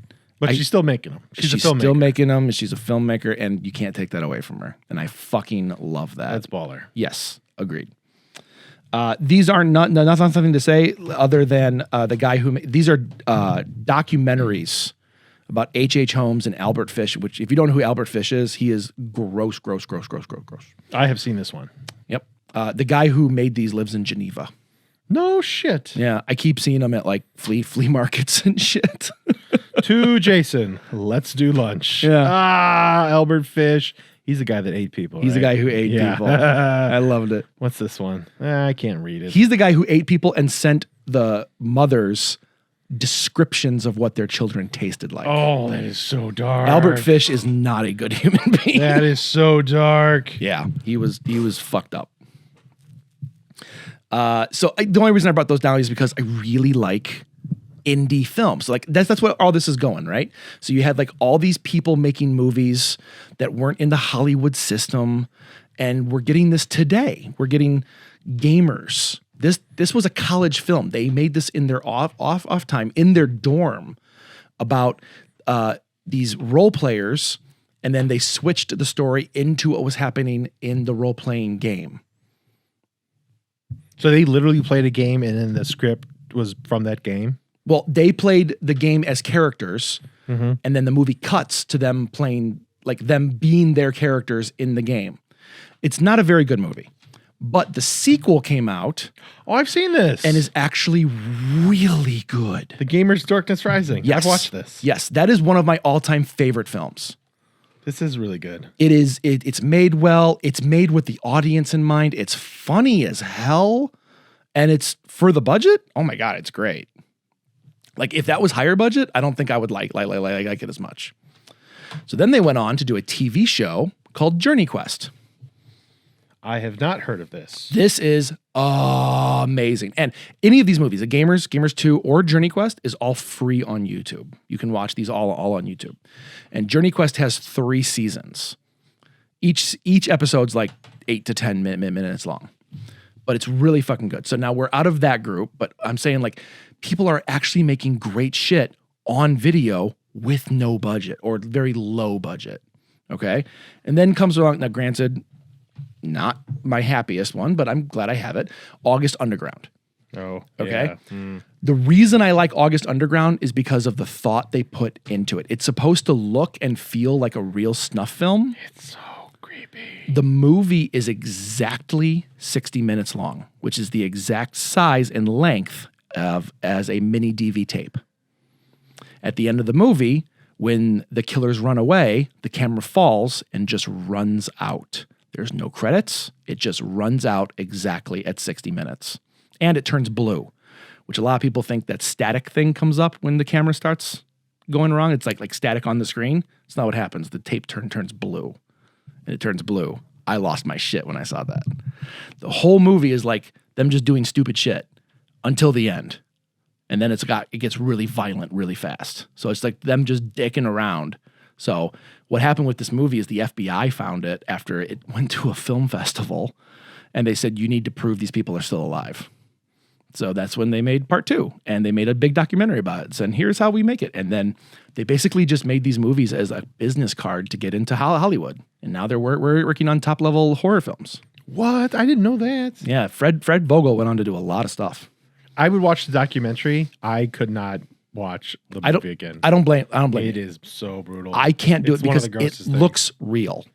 She's still making them. She's a filmmaker. still making them. She's a filmmaker, and you can't take that away from her. And I fucking love that. That's baller. Yes, agreed. These are nothing to say other than the guy who these are documentaries about H.H. Holmes and Albert Fish, which if you don't know who Albert Fish is, he is gross. I have seen this one. Yep. The guy who made these lives in Geneva. No shit. Yeah, I keep seeing him at like flea markets and shit. To Jason, let's do lunch. Yeah. Albert Fish. He's the guy that ate people. He's the right? guy who ate people. I loved it. What's this one? I can't read it. He's the guy who ate people and sent the mothers descriptions of what their children tasted like. Oh, that is so dark. Albert Fish is not a good human being. That is so dark. Yeah, he was fucked up. The only reason I brought those down is because I really like indie films. Like that's what all this is going, right? So you had like all these people making movies that weren't in the Hollywood system, and we're getting this today. We're getting gamers. This was a college film. They made this in their off time in their dorm about these role players, and then they switched the story into what was happening in the role playing game. So they literally played a game, and then the script was from that game. Well, they played the game as characters, Mm-hmm. and then the movie cuts to them playing, like them being their characters in the game. It's not a very good movie, but the sequel came out Oh, I've seen this. and is actually really good. The Gamer's Darkness Rising. Yes. I've watched this. Yes, that is one of my all-time favorite films. This is really good. It is. It's made well. It's made with the audience in mind. It's funny as hell, and it's for the budget. Oh my god, it's great. Like if that was higher budget, I don't think I would like it as much. So then they went on to do a TV show called Journey Quest. I have not heard of this. This is amazing. And any of these movies, the Gamers 2, or Journey Quest, is all free on YouTube. You can watch these all on YouTube. And Journey Quest has 3 seasons. Each episode's like 8 to 10 minutes long. But it's really fucking good. So now we're out of that group, but I'm saying like people are actually making great shit on video with no budget or very low budget. Okay? And then comes along, now granted, not my happiest one, but I'm glad I have it. August Underground. Oh, Okay. Yeah. The reason I like August Underground is because of the thought they put into it. It's supposed to look and feel like a real snuff film. It's so creepy. The movie is exactly 60 minutes long, which is the exact size and length of as a mini DV tape. At the end of the movie, when the killers run away, the camera falls and just runs out. There's no credits. It just runs out exactly at 60 minutes. And it turns blue, which a lot of people think that static thing comes up when the camera starts going wrong. It's like static on the screen. It's not what happens. The tape turns blue. And it turns blue. I lost my shit when I saw that. The whole movie is like them just doing stupid shit until the end. And then it gets really violent really fast. So it's like them just dicking around. So what happened with this movie is the FBI found it after it went to a film festival, and they said, you need to prove these people are still alive. So that's when they made part 2, and they made a big documentary about it. And here's how we make it. And then they basically just made these movies as a business card to get into Hollywood. And now we're working on top level horror films. What? I didn't know that. Yeah, Fred Vogel went on to do a lot of stuff. I would watch the documentary. I could not watch the movie again. I don't blame It you. is so brutal. I can't do It's it one of because the it grossest things. looks real.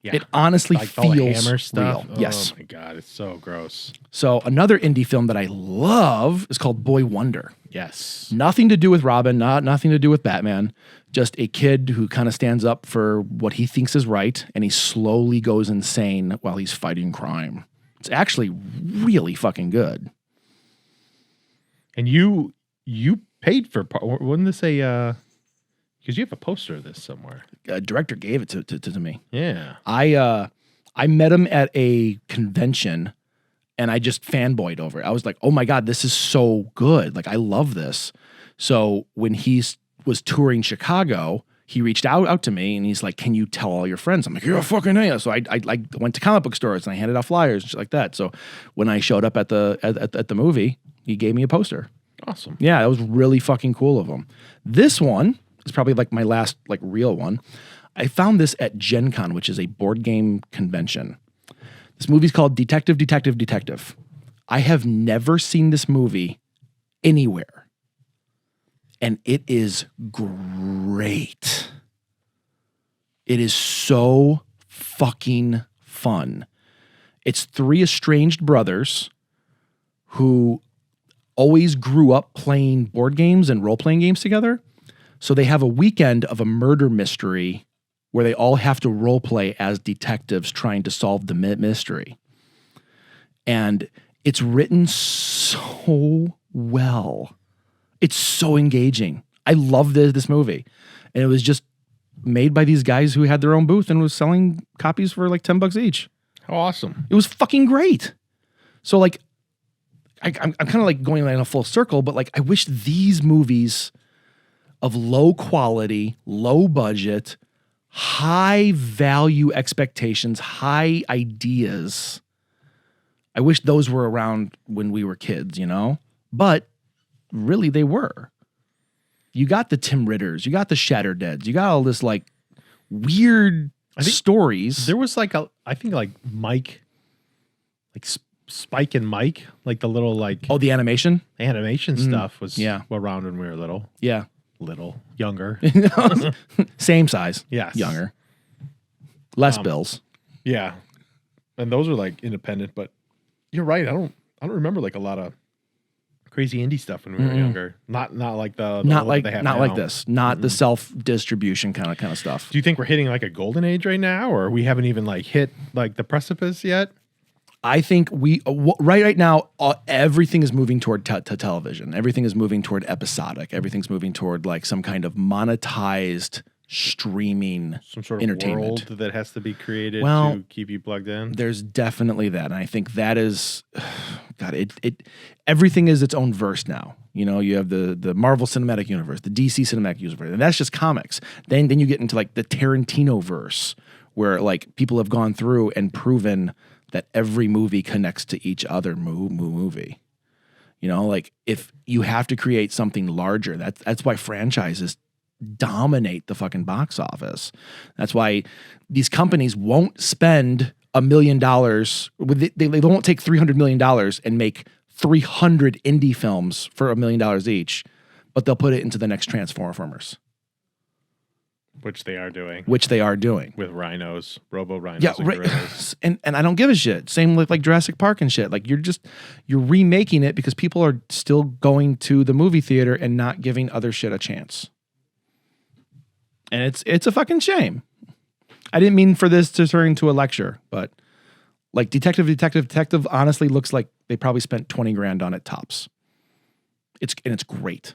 Yeah. It honestly Like all the feels hammer stuff. real. Yes. Oh my god, it's so gross. So another indie film that I love is called Boy Wonder. Yes. Nothing to do with Robin, nothing to do with Batman. Just a kid who kind of stands up for what he thinks is right, and he slowly goes insane while he's fighting crime. It's actually really fucking good. And you paid for wasn't this a because you have a poster of this somewhere. A director gave it to me. Yeah. I met him at a convention, and I just fanboyed over it. I was like, oh my God, this is so good. Like, I love this. So when he was touring Chicago, he reached out to me, and he's like, can you tell all your friends? I'm like, you're a fucking yeah. So I went to comic book stores, and I handed out flyers and shit like that. So when I showed up at the movie, he gave me a poster. Awesome. Yeah, that was really fucking cool of him. This one is probably like my last like real one. I found this at Gen Con, which is a board game convention. This movie's called Detective. I have never seen this movie anywhere. And it is great. It is so fucking fun. It's 3 estranged brothers who always grew up playing board games and role-playing games together. So they have a weekend of a murder mystery where they all have to role-play as detectives trying to solve the mystery. And it's written so well. It's so engaging. I love this movie. And it was just made by these guys who had their own booth and was selling copies for like $10 each. How awesome. It was fucking great. So like, I'm kind of like going in a full circle, but like I wish these movies of low quality, low budget, high value expectations, high ideas, I wish those were around when we were kids, you know? But really they were. You got the Tim Ritters, you got the Shatterdeads, you got all this like weird stories. There was like I think like Mike, like Spike and Mike, like the little like Oh, the animation? animation stuff was yeah. around when we were little. Yeah. Younger. Same size. Yes. Younger. Less bills. Yeah. And those are like independent, but you're right. I don't remember like a lot of crazy indie stuff when we were younger. Not like the Not what like they have not now. like this. Not the self distribution kind of stuff. Do you think we're hitting like a golden age right now, or we haven't even like hit like the precipice yet? I think we right now everything is moving toward to television. Everything is moving toward episodic. Everything's moving toward like some kind of monetized streaming Some sort of entertainment. world that has to be created Well, to keep you plugged in. There's definitely that, and I think that is, God, it everything is its own verse now. You know, you have the Marvel Cinematic Universe, the DC Cinematic Universe, and that's just comics. Then you get into like the Tarantino verse, where like people have gone through and proven that every movie connects to each other movie. You know, like if you have to create something larger, that's why franchises dominate the fucking box office. That's why these companies won't spend $1 million. They won't take $300 million and make 300 indie films for $1 million each, but they'll put it into the next Transformers. Which they are doing. With rhinos, robo rhinos. Yeah, and gorillas. and I don't give a shit. Same with like Jurassic Park and shit. Like you're remaking it because people are still going to the movie theater and not giving other shit a chance. And it's a fucking shame. I didn't mean for this to turn into a lecture, but like Detective honestly looks like they probably spent 20 grand on it tops. It's great.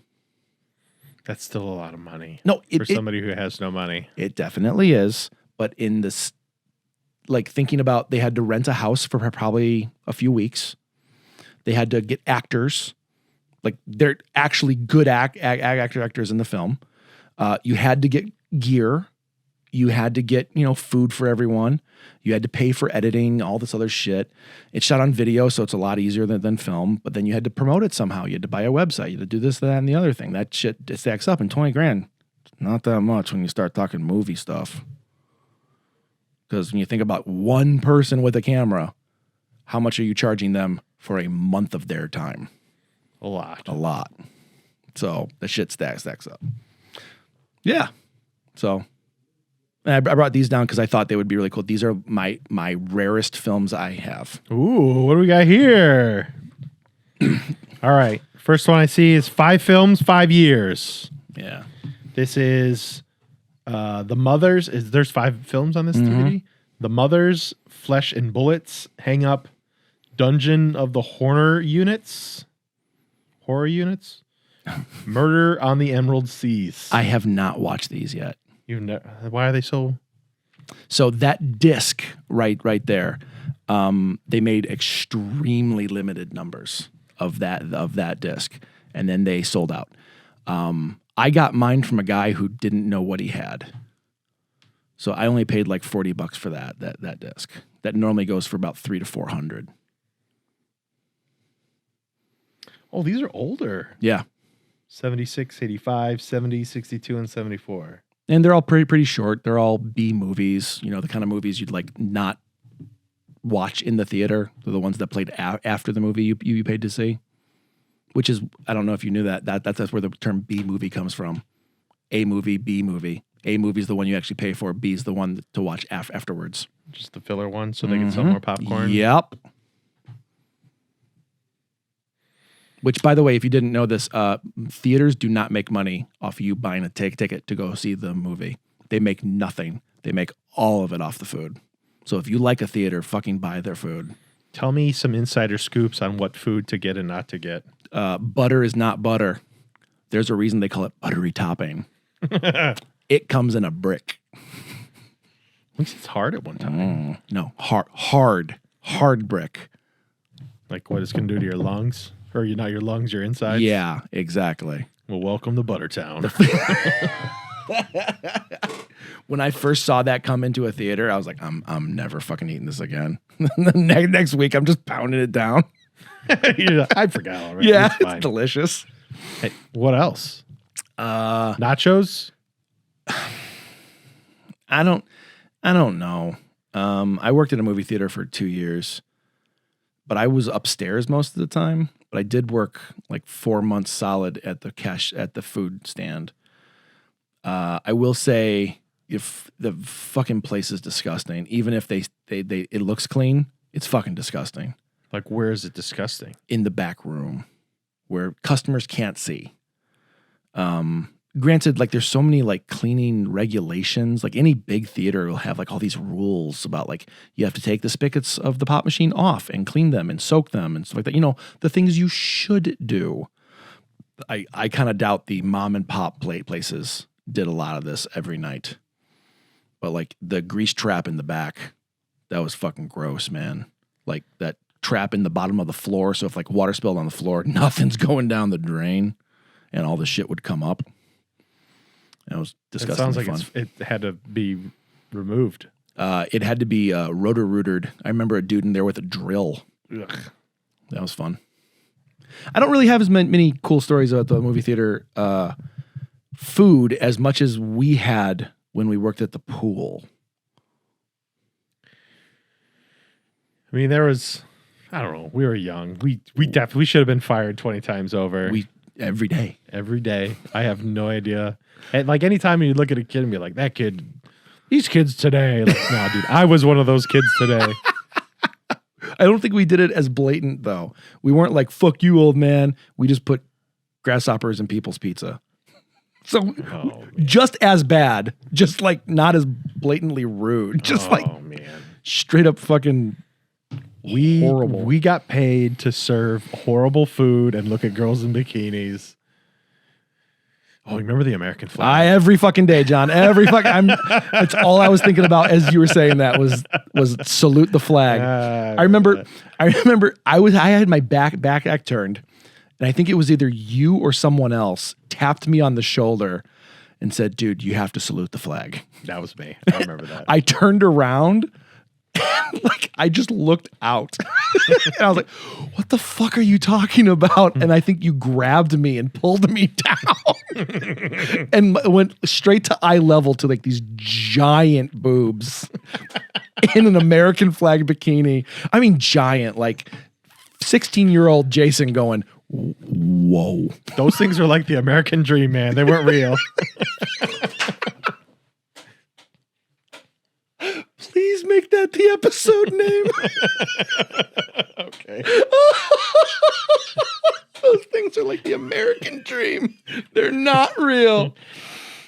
That's still a lot of money. No, for somebody who has no money. It definitely is. But in this, like thinking about, they had to rent a house for probably a few weeks. They had to get actors, like they're actually good actors in the film. You had to get gear. You had to get, food for everyone. You had to pay for editing, all this other shit. It's shot on video, so it's a lot easier than film. But then you had to promote it somehow. You had to buy a website. You had to do this, that, and the other thing. That shit stacks up. And 20 grand, not that much when you start talking movie stuff. Because when you think about one person with a camera, how much are you charging them for a month of their time? A lot. So the shit stacks up. Yeah. So I brought these down because I thought they would be really cool. These are my rarest films I have. Ooh, what do we got here? All right. First one I see is 5 films, 5 years. Yeah. This is The Mothers. There's 5 films on this DVD. The Mothers, Flesh and Bullets, Hang Up, Dungeon of the Horror Units, Murder on the Emerald Seas. I have not watched these yet. Why are they so? So that disc right there, they made extremely limited numbers of that disc, and then they sold out. I got mine from a guy who didn't know what he had, so I only paid like $40 for that disc. That normally goes for about $300 to $400. Oh, these are older. Yeah. 76, 85, 70, 62, and 74. And they're all pretty short. They're all B movies, the kind of movies you'd like not watch in the theater. They're the ones that played after the movie you paid to see, which is, I don't know if you knew that's where the term B movie comes from. A movie, B movie. A movie is the one you actually pay for. B is the one to watch afterwards. Just the filler one so they can sell more popcorn? Yep. Which, by the way, if you didn't know this, theaters do not make money off you buying a ticket to go see the movie. They make nothing. They make all of it off the food. So if you like a theater, fucking buy their food. Tell me some insider scoops on what food to get and not to get. Butter is not butter. There's a reason they call it buttery topping. It comes in a brick. At least it's hard at one time. No, hard brick. Like what it's going to do to your lungs? Or not your lungs, your insides? Yeah, exactly. Well, welcome to Buttertown. When I first saw that come into a theater, I was like, I'm never fucking eating this again. Next week, I'm just pounding it down. I forgot already. Yeah, it's delicious. Hey, what else? Nachos? I don't know. I worked in a movie theater for 2 years. but I was upstairs most of the time. But I did work like 4 months solid at the food stand. I will say, if the fucking place is disgusting, even if they it looks clean, it's fucking disgusting. Like, where is it disgusting? In the back room where customers can't see. Granted, like there's so many like cleaning regulations, like any big theater will have like all these rules about like you have to take the spigots of the pop machine off and clean them and soak them and stuff like that. You know, the things you should do. I kind of doubt the mom and pop places did a lot of this every night. But like the grease trap in the back, that was fucking gross, man. Like that trap in the bottom of the floor. So if like water spilled on the floor, nothing's going down the drain and all the shit would come up. That was disgusting. It sounds like it had to be removed. It had to be rotor-rootered. I remember a dude in there with a drill. Ugh. That was fun. I don't really have as many cool stories about the movie theater food as much as we had when we worked at the pool. I mean, there was, I don't know, we were young. We definitely should have been fired 20 times over. Every day. Every day. I have no idea. And like anytime you look at a kid and be like, that kid, these kids today. Like, no, dude, I was one of those kids today. I don't think we did it as blatant though. We weren't like, fuck you, old man. We just put grasshoppers in people's pizza. So just as bad, just like not as blatantly rude. Just man. Straight up fucking horrible. We got paid to serve horrible food and look at girls in bikinis. Oh, remember the American flag? Every fucking day, John. Every fucking. That's all I was thinking about as you were saying that was salute the flag. I remember. I had my back turned, and I think it was either you or someone else tapped me on the shoulder and said, "Dude, you have to salute the flag." That was me. I remember that. I turned around. Like I just looked out and I was like, what the fuck are you talking about? And I think you grabbed me and pulled me down and went straight to eye level to like these giant boobs in an American flag bikini. I mean, giant, like 16-year-old Jason going, whoa. Those things are like the American dream, man. They weren't real. Please make that the episode name. Okay. Those things are like the American dream. They're not real.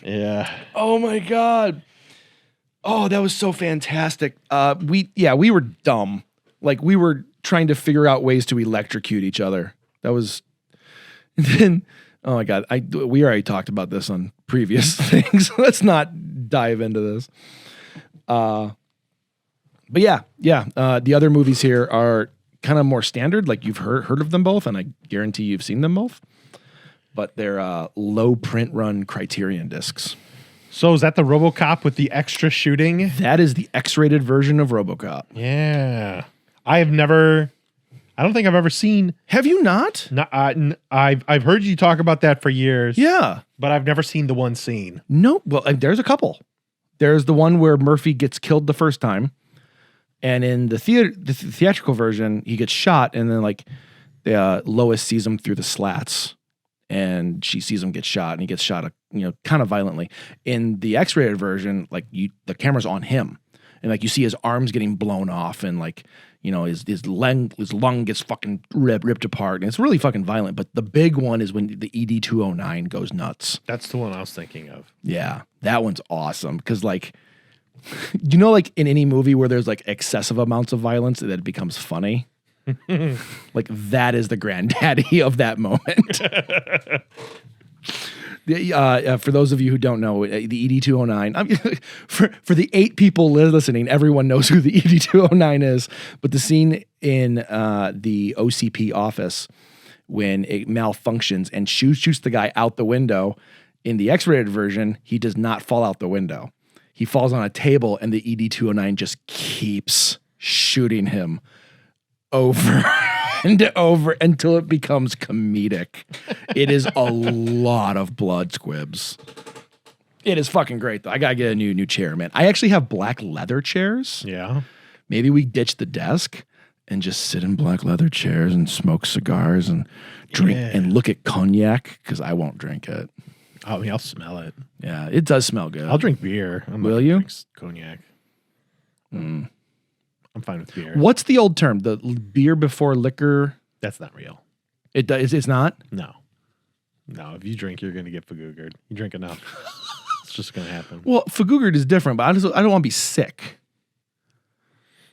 Yeah. Oh my God. Oh, that was so fantastic. We were dumb. Like we were trying to figure out ways to electrocute each other. That was then. Oh my God. We already talked about this on previous things. Let's not dive into this. But yeah. The other movies here are kind of more standard. Like you've heard of them both, and I guarantee you've seen them both. But they're low print run Criterion discs. So is that the RoboCop with the extra shooting? That is the X-rated version of RoboCop. Yeah, I don't think I've ever seen. Have you not? No, I've heard you talk about that for years. Yeah, but I've never seen the one scene. No, well, there's a couple. There's the one where Murphy gets killed the first time. And in the theatrical version, he gets shot, and then like Lois sees him through the slats, and she sees him get shot, and he gets shot, kind of violently. In the X-rated version, like the camera's on him, and like you see his arms getting blown off, and like his lung gets fucking ripped apart, and it's really fucking violent. But the big one is when the ED-209 goes nuts. That's the one I was thinking of. Yeah, that one's awesome because like. Like in any movie where there's like excessive amounts of violence that it becomes funny, like that is the granddaddy of that moment. For those of you who don't know, the ED-209, for the 8 people listening, everyone knows who the ED-209 is, but the scene in the OCP office when it malfunctions and shoots the guy out the window, in the X-rated version, he does not fall out the window. He falls on a table, and the ED-209 just keeps shooting him over and over until it becomes comedic. It is a lot of blood squibs. It is fucking great, though. I gotta get a new chair, man. I actually have black leather chairs. Yeah. Maybe we ditch the desk and just sit in black leather chairs and smoke cigars and drink and look at cognac because I won't drink it. I mean, I'll smell it. Yeah, it does smell good. I'll drink beer. Will you? Drink cognac. I'm fine with beer. What's the old term? The beer before liquor? That's not real. It does. It's not. No. If you drink, you're going to get fagoogered. You drink enough. It's just going to happen. Well, fagoogered is different, but I don't want to be sick.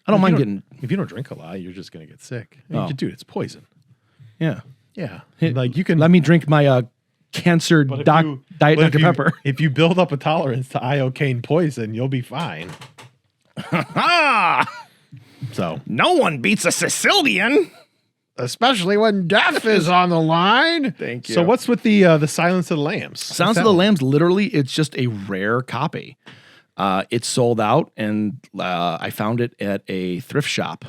I don't mind getting. If you don't drink a lot, you're just going to get sick. Oh. Dude, it's poison. Yeah. Yeah. Like you can. Let me drink my cancer But if Diet you- Dr. but if you- Pepper. If you build up a tolerance to iocane poison, you'll be fine. So, No one beats a Sicilian. especially when death is on the line. Thank you. So, what's with the Silence of the Lambs? Silence of the Lambs, literally, it's just a rare copy. It's sold out, and I found it at a thrift shop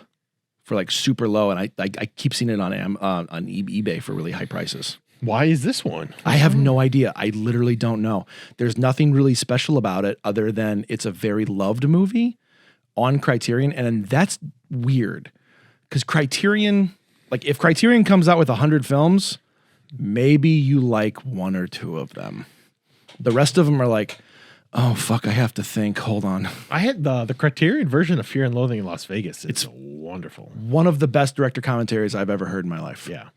for like super low, and I keep seeing it on eBay for really high prices. Why is this one? I have no idea. I literally don't know. There's nothing really special about it other than it's a very loved movie on Criterion, and that's weird because Criterion, like if Criterion comes out with 100 films, maybe you like one or two of them. The rest of them are like, oh fuck, I have to think. Hold on. I had the Criterion version of Fear and Loathing in Las Vegas. It's wonderful. One of the best director commentaries I've ever heard in my life. Yeah.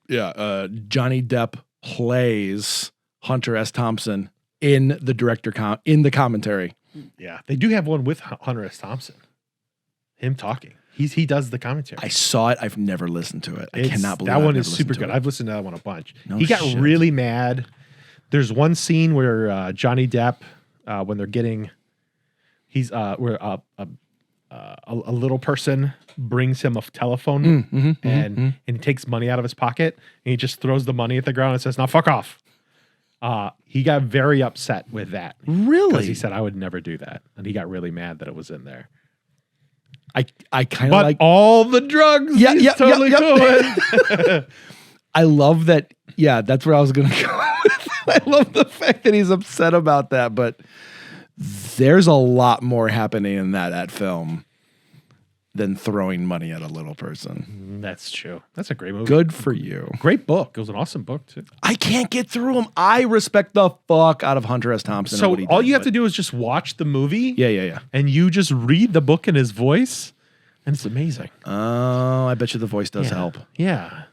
Yeah. Johnny Depp plays Hunter S. Thompson in the in the commentary. Yeah. They do have one with Hunter S. Thompson. Him talking. He does the commentary. I saw it. I've never listened to it. I cannot believe that I've one never is super listened to good. it. I've listened to that one a bunch. No he got shit. really mad. There's one scene where Johnny Depp, when they're getting, where a little person brings him a telephone and he takes money out of his pocket and he just throws the money at the ground and says, "Now fuck off." He got very upset with that. Really? Because he said, "I would never do that," and he got really mad that it was in there. I kind of But like. all the drugs, Yeah, he's yeah, totally yeah, cool yeah. with. I love that. Yeah, that's where I was going to go with. I love the fact that he's upset about that, but there's a lot more happening in that film than throwing money at a little person. That's true. That's a great movie. Good for you. Great book. It was an awesome book too. I can't get through him. I respect the fuck out of Hunter S. Thompson. So all you have to do is just watch the movie. Yeah. And you just read the book in his voice, and it's amazing. Oh, I bet you the voice does help. Yeah.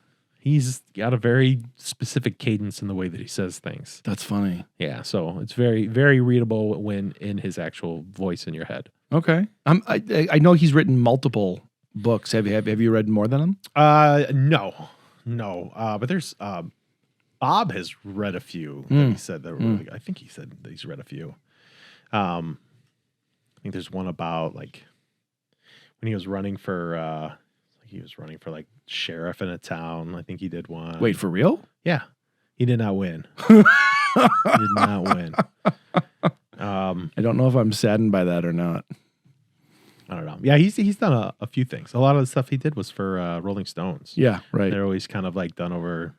He's got a very specific cadence in the way that he says things. That's funny. Yeah. So it's very, very readable when in his actual voice in your head. Okay. I know he's written multiple books. Have you read more than them? No. But there's Bob has read a few. That he said that were really good. I think he said that he's read a few. I think there's one about like when he was running for like sheriff in a town. I think he did one. Wait, for real? Yeah. He did not win. He did not win. I don't know if I'm saddened by that or not. I don't know. Yeah, he's done a few things. A lot of the stuff he did was for Rolling Stones. Yeah, right. They're always kind of like done over,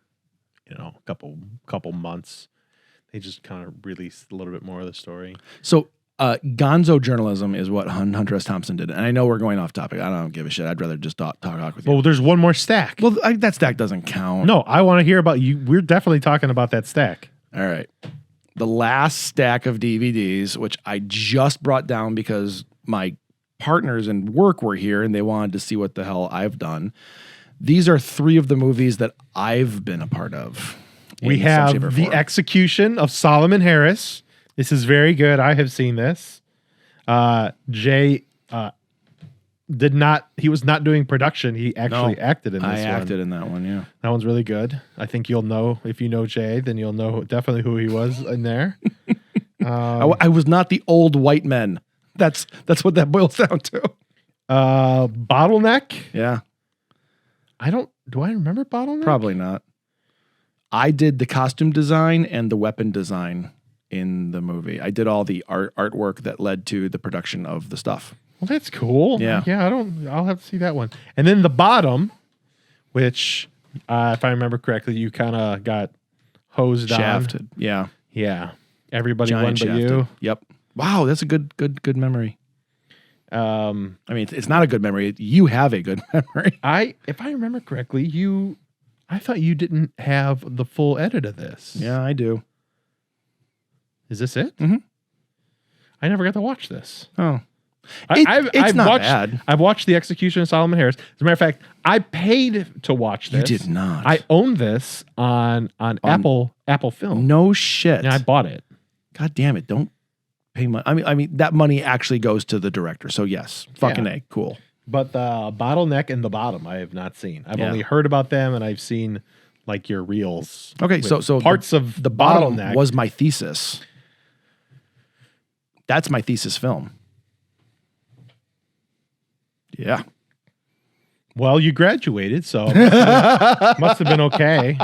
a couple months. They just kind of release a little bit more of the story. So gonzo journalism is what Hunter S. Thompson did. And I know we're going off topic. I don't give a shit. I'd rather just talk with you. Well, there's one more stack. Well, that stack doesn't count. No, I want to hear about you. We're definitely talking about that stack. All right. The last stack of DVDs, which I just brought down because my partners in work were here and they wanted to see what the hell I've done. These are 3 of the movies that I've been a part of. We have The Execution of Solomon Harris. This is very good. I have seen this. Jay he was not doing production. He actually acted in this one. I acted in that one, yeah. That one's really good. I think you'll know, if you know Jay, then you'll know definitely who he was in there. I was not the old white men. That's what that boils down to. Bottleneck. Yeah. Do I remember Bottleneck? Probably not. I did the costume design and the weapon design in the movie. I did all the artwork that led to the production of the stuff. Well, that's cool. Yeah. Yeah, I'll have to see that one. And then The Bottom, which, if I remember correctly, you kind of got hosed Shafted. on. Yeah. Yeah. Everybody Giant won but shafted. you. Yep. Wow, that's a good memory. I mean, it's not a good memory. You have a good memory. If I remember correctly, I thought you didn't have the full edit of this. Yeah, I do. Is this it? Mm-hmm. I never got to watch this. Oh. I've not watched, bad. I've watched The Execution of Solomon Harris. As a matter of fact, I paid to watch this. You did not. I own this on Apple Film. No shit. Yeah, I bought it. God damn it! Don't pay money. I mean, that money actually goes to the director. So yes, fucking A, cool. But the Bottleneck and The Bottom, I have not seen. I've Yeah. only heard about them, and I've seen like your reels. Okay, with so parts of the Bottom Bottleneck was my thesis. That's my thesis film. Yeah. Well, you graduated, so must have been okay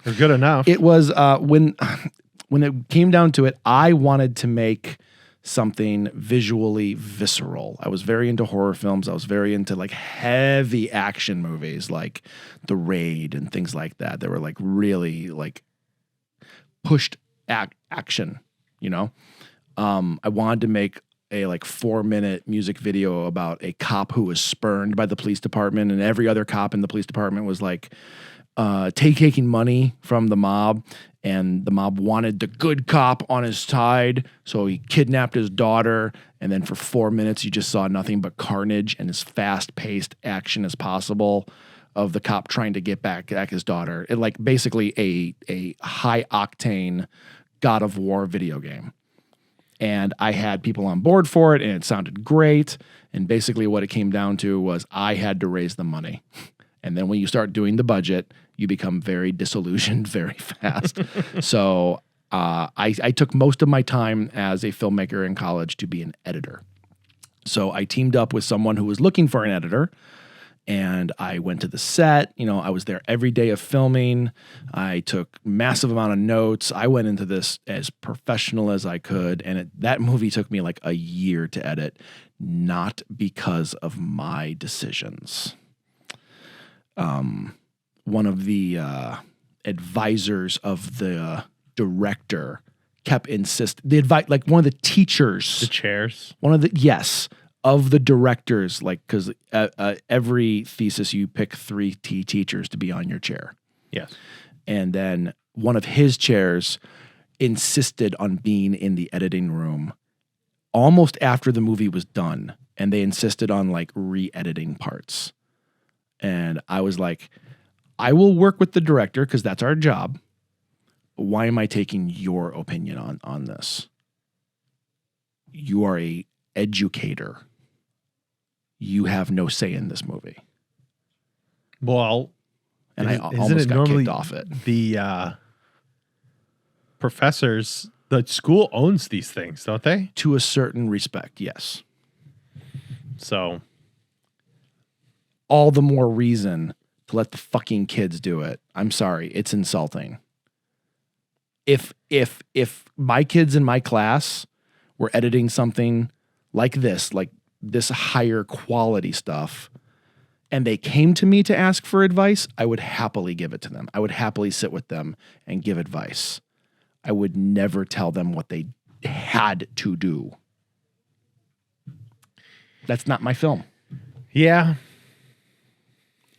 or good enough. It was when it came down to it, I wanted to make something visually visceral. I was very into horror films. I was very into like heavy action movies like The Raid and things like that. They were like really like pushed action, you know? I wanted to make a like 4-minute music video about a cop who was spurned by the police department, and every other cop in the police department was like taking money from the mob, and the mob wanted the good cop on his side, so he kidnapped his daughter, and then for 4 minutes you just saw nothing but carnage and as fast-paced action as possible of the cop trying to get back his daughter. It like basically a high-octane God of War video game. And I had people on board for it, and it sounded great. And basically what it came down to was I had to raise the money. And then when you start doing the budget, you become very disillusioned very fast. So I took most of my time as a filmmaker in college to be an editor. So I teamed up with someone who was looking for an editor, and I went to the set. You know, I was there every day of filming. I took massive amount of notes. I went into this as professional as I could. And that movie took me like a year to edit, not because of my decisions. One of the advisors of the director kept insisting, like one of the teachers. The chairs. One of the, yes. Of the directors, like, because every thesis you pick 3 teachers to be on your chair. Yes. And then one of his chairs insisted on being in the editing room almost after the movie was done. And they insisted on like re-editing parts. And I was like, I will work with the director because that's our job. But why am I taking your opinion on this? You are a educator. You have no say in this movie. Well, and I isn't almost it got normally kicked off it. The professors, the school owns these things, don't they? To a certain respect, yes. So all the more reason to let the fucking kids do it. I'm sorry, it's insulting. If my kids in my class were editing something like this higher quality stuff, and they came to me to ask for advice, I would happily give it to them. I would happily sit with them and give advice. I would never tell them what they had to do. That's not my film. yeah,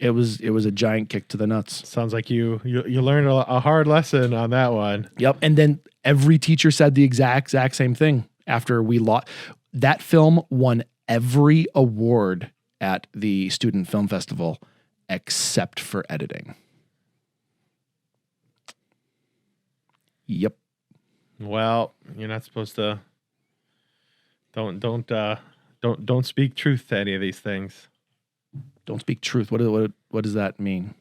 It was a giant kick to the nuts. sounds like you learned a hard lesson on that one. Yep. And then every teacher said the exact same thing after we lost. That film won every award at the Student Film Festival except for editing. Yep. Well, you're not supposed to. Don't speak truth to any of these things. Don't speak truth. What does that mean?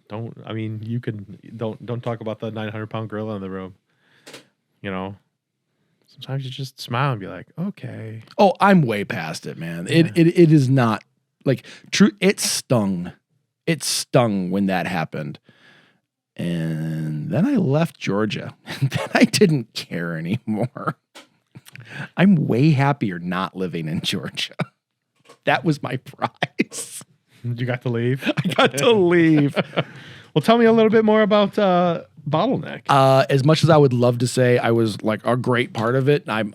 I mean, you can don't talk about the 900-pound gorilla in the room. You know, sometimes you just smile and be like, okay. Oh, I'm way past it, man. It is not like true. It stung. It stung when that happened. And then I left Georgia. And then I didn't care anymore. I'm way happier not living in Georgia. That was my prize. You got to leave. I got to leave. Well, tell me a little bit more about Bottleneck. As much as I would love to say I was like a great part of it, I'm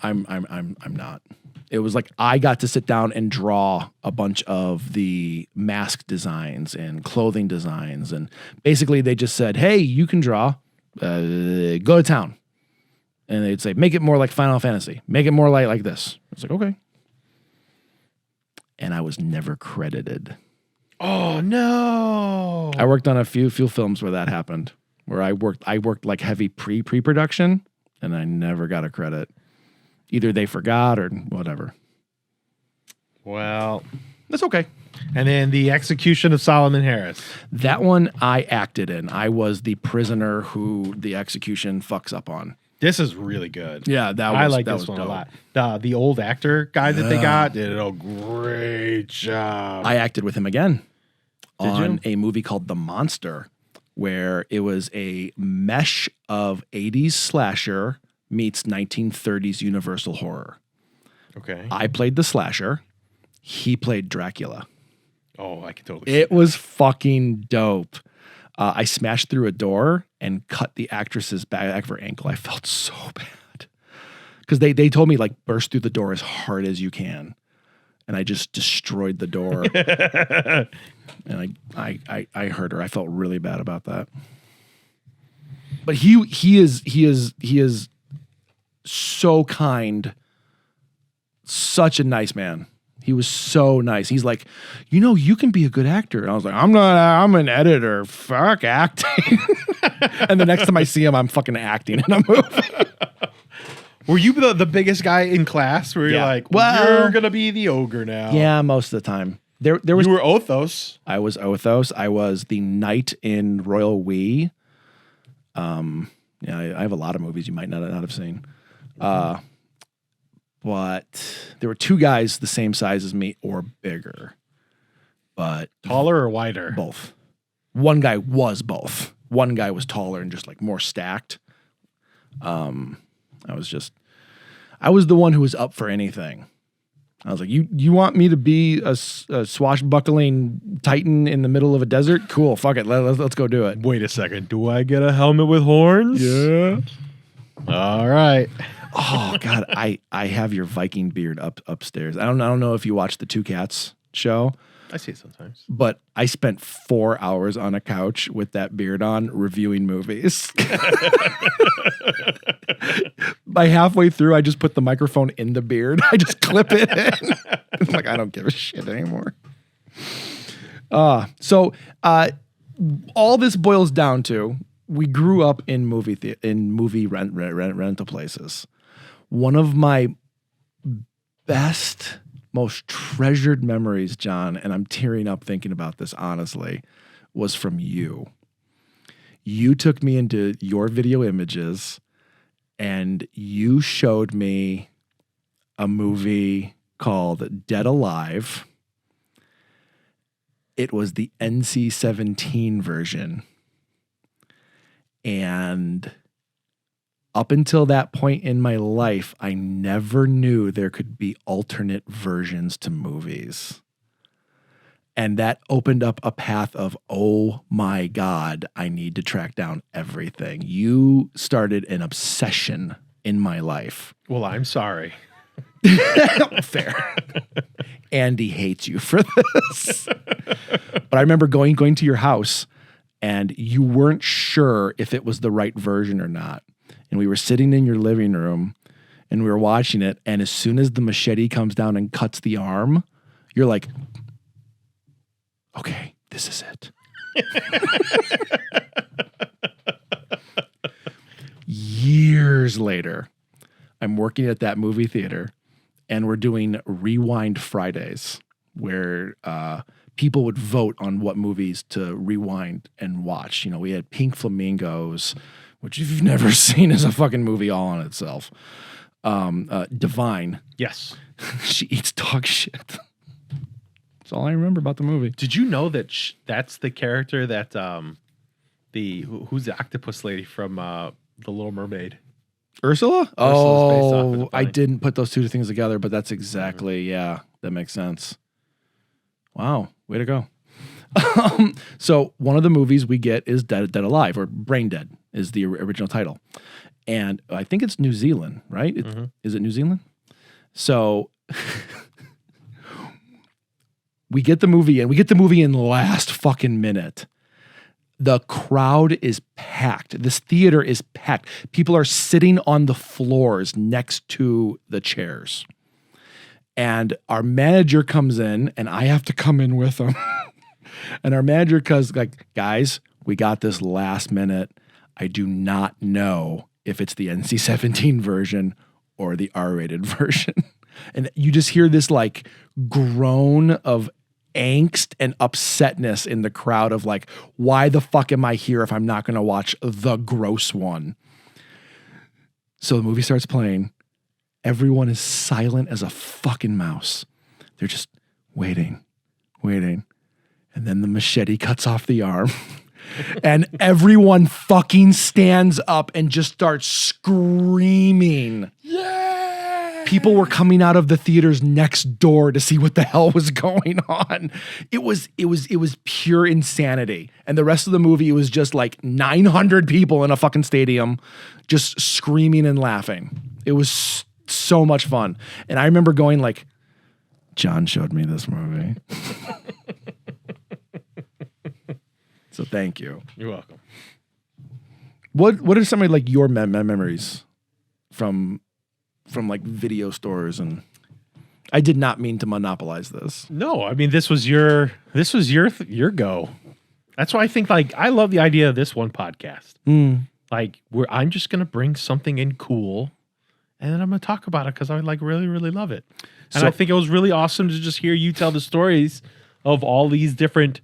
not. It was like I got to sit down and draw a bunch of the mask designs and clothing designs. And basically they just said, hey, you can draw, go to town. And they'd say, make it more like Final Fantasy. Make it more like this. It's like, okay. And I was never credited. Oh no! I worked on a few films where that happened, where I worked like heavy pre-production, and I never got a credit. Either they forgot or whatever. Well, that's okay. And then the execution of Solomon Harris. That one I acted in. I was the prisoner who the execution fucks up on. This is really good. Yeah, I like this one dope. A lot. The old actor guy that they got did a great job. I acted with him again on a movie called The Monster, where it was a mesh of 80s slasher meets 1930s universal horror. Okay. I played the slasher. He played Dracula. Oh, I can totally. It was fucking dope. I smashed through a door and cut the actress's back of her ankle. I felt so bad because they told me like burst through the door as hard as you can, and I just destroyed the door. And I hurt her. I felt really bad about that. But he is so kind, such a nice man. He was so nice. He's like, you can be a good actor. And I was like, I'm not, I'm an editor. Fuck acting. And the next time I see him, I'm fucking acting in a movie. Were you the biggest guy in class where you're like, well, you're going to be the ogre now? Yeah, most of the time. There was. You were Othos. I was Othos. I was the knight in Royal We. Yeah, I have a lot of movies you might not have seen. But there were two guys the same size as me or bigger. But taller or wider? Both. One guy was both. One guy was taller and just like more stacked. I was the one who was up for anything. I was like, you want me to be a swashbuckling titan in the middle of a desert? Cool, fuck it, let's go do it. Wait a second, do I get a helmet with horns? Yeah. All right. Oh God, I have your Viking beard upstairs. I don't know if you watch the Two Cats show. I see it sometimes. But I spent 4 hours on a couch with that beard on reviewing movies. By halfway through, I just put the microphone in the beard. I just clip it in. It's like, I don't give a shit anymore. So all this boils down to, we grew up in movie rental places. One of my best, most treasured memories, John, and I'm tearing up thinking about this honestly, was from you. You took me into your video images and you showed me a movie called Dead Alive. It was the NC-17 version. And up until that point in my life, I never knew there could be alternate versions to movies. And that opened up a path of, oh my God, I need to track down everything. You started an obsession in my life. Well, I'm sorry. Fair. Andy hates you for this. But I remember going to your house and you weren't sure if it was the right version or not. And we were sitting in your living room and we were watching it. And as soon as the machete comes down and cuts the arm, you're like, okay, this is it. Years later, I'm working at that movie theater and we're doing Rewind Fridays where people would vote on what movies to rewind and watch. We had Pink Flamingos, which if you've never seen is a fucking movie all on itself. Divine. Yes. She eats dog shit. That's all I remember about the movie. Did you know that that's the character that who's the octopus lady from The Little Mermaid? Ursula? Ursula's based off of the I bunny. didn't put those two things together, but that's exactly, yeah, that makes sense. Wow, way to go. So one of the movies we get is Dead Alive, or Brain Dead is the original title. And I think it's New Zealand, right? Is it New Zealand? So We get the movie in. We get the movie in the last fucking minute. The crowd is packed. This theater is packed. People are sitting on the floors next to the chairs. And our manager comes in, and I have to come in with him. And our manager goes like, guys, we got this last minute. I do not know if it's the NC-17 version or the R-rated version. And you just hear this like groan of angst and upsetness in the crowd of like, why the fuck am I here if I'm not going to watch the gross one? So the movie starts playing. Everyone is silent as a fucking mouse. They're just waiting. And then the machete cuts off the arm. And everyone fucking stands up and just starts screaming. Yeah! People were coming out of the theaters next door to see what the hell was going on. It was pure insanity. And the rest of the movie, it was just like 900 people in a fucking stadium just screaming and laughing. It was so much fun. And I remember going like, John showed me this movie. So thank you. You're welcome. What are some of like your memories from like video stores? And I did not mean to monopolize this. No, I mean this was your go. That's why I think like I love the idea of this one podcast. Like where I'm just gonna bring something in cool, and then I'm gonna talk about it because I like really really love it. And So- I think it was really awesome to just hear you tell the stories of all these different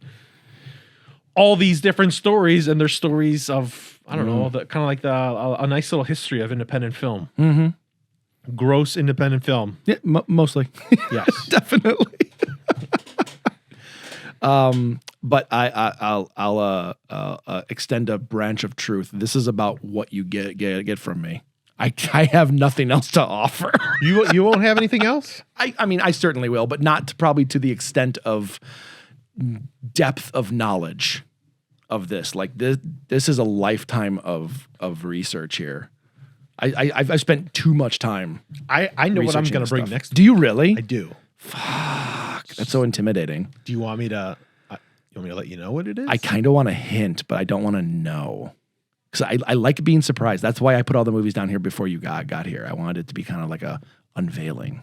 stories, and they're stories of I don't know, the kind of like a nice little history of independent film. Mm-hmm. Gross independent film. Yeah, mostly. Yes. Definitely. But I'll extend a branch of truth. This is about what you get from me. I have nothing else to offer. You won't have anything else? I mean, I certainly will, but not probably to the extent of depth of knowledge of this. Like this is a lifetime of research here. I've spent too much time. I know what I'm researching going this to bring stuff. next. Do you really? I do. Fuck, that's so intimidating. Do you want me to? You want me to let you know what it is? I kind of want to hint, but I don't want to know. Because I like being surprised. That's why I put all the movies down here before you got here. I wanted it to be kind of like a unveiling.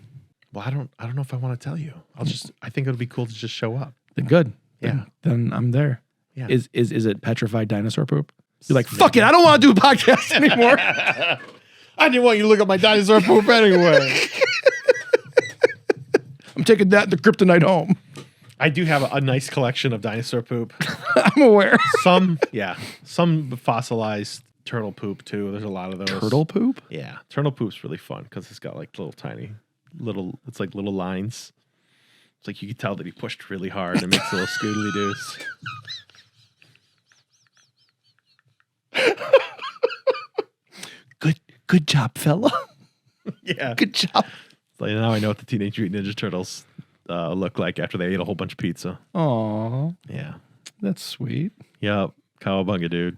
Well, I don't know if I want to tell you. I think it'll be cool to just show up. Then good. Yeah. Then I'm there. Yeah. Is it petrified dinosaur poop? You're like, fuck it, I don't want to do a podcast anymore. I didn't want you to look at my dinosaur poop anyway. I'm taking that to kryptonite home. I do have a nice collection of dinosaur poop. I'm aware. Some fossilized turtle poop too. There's a lot of those. Turtle poop? Yeah, turtle poop's really fun because it's got like it's like little lines. It's like you can tell that he pushed really hard and makes little scoodly doos. Good job, fella. Yeah. Good job. So now I know what the Teenage Mutant Ninja Turtles look like after they ate a whole bunch of pizza. Aw, Yeah. that's sweet. Yep. Cowabunga, dude.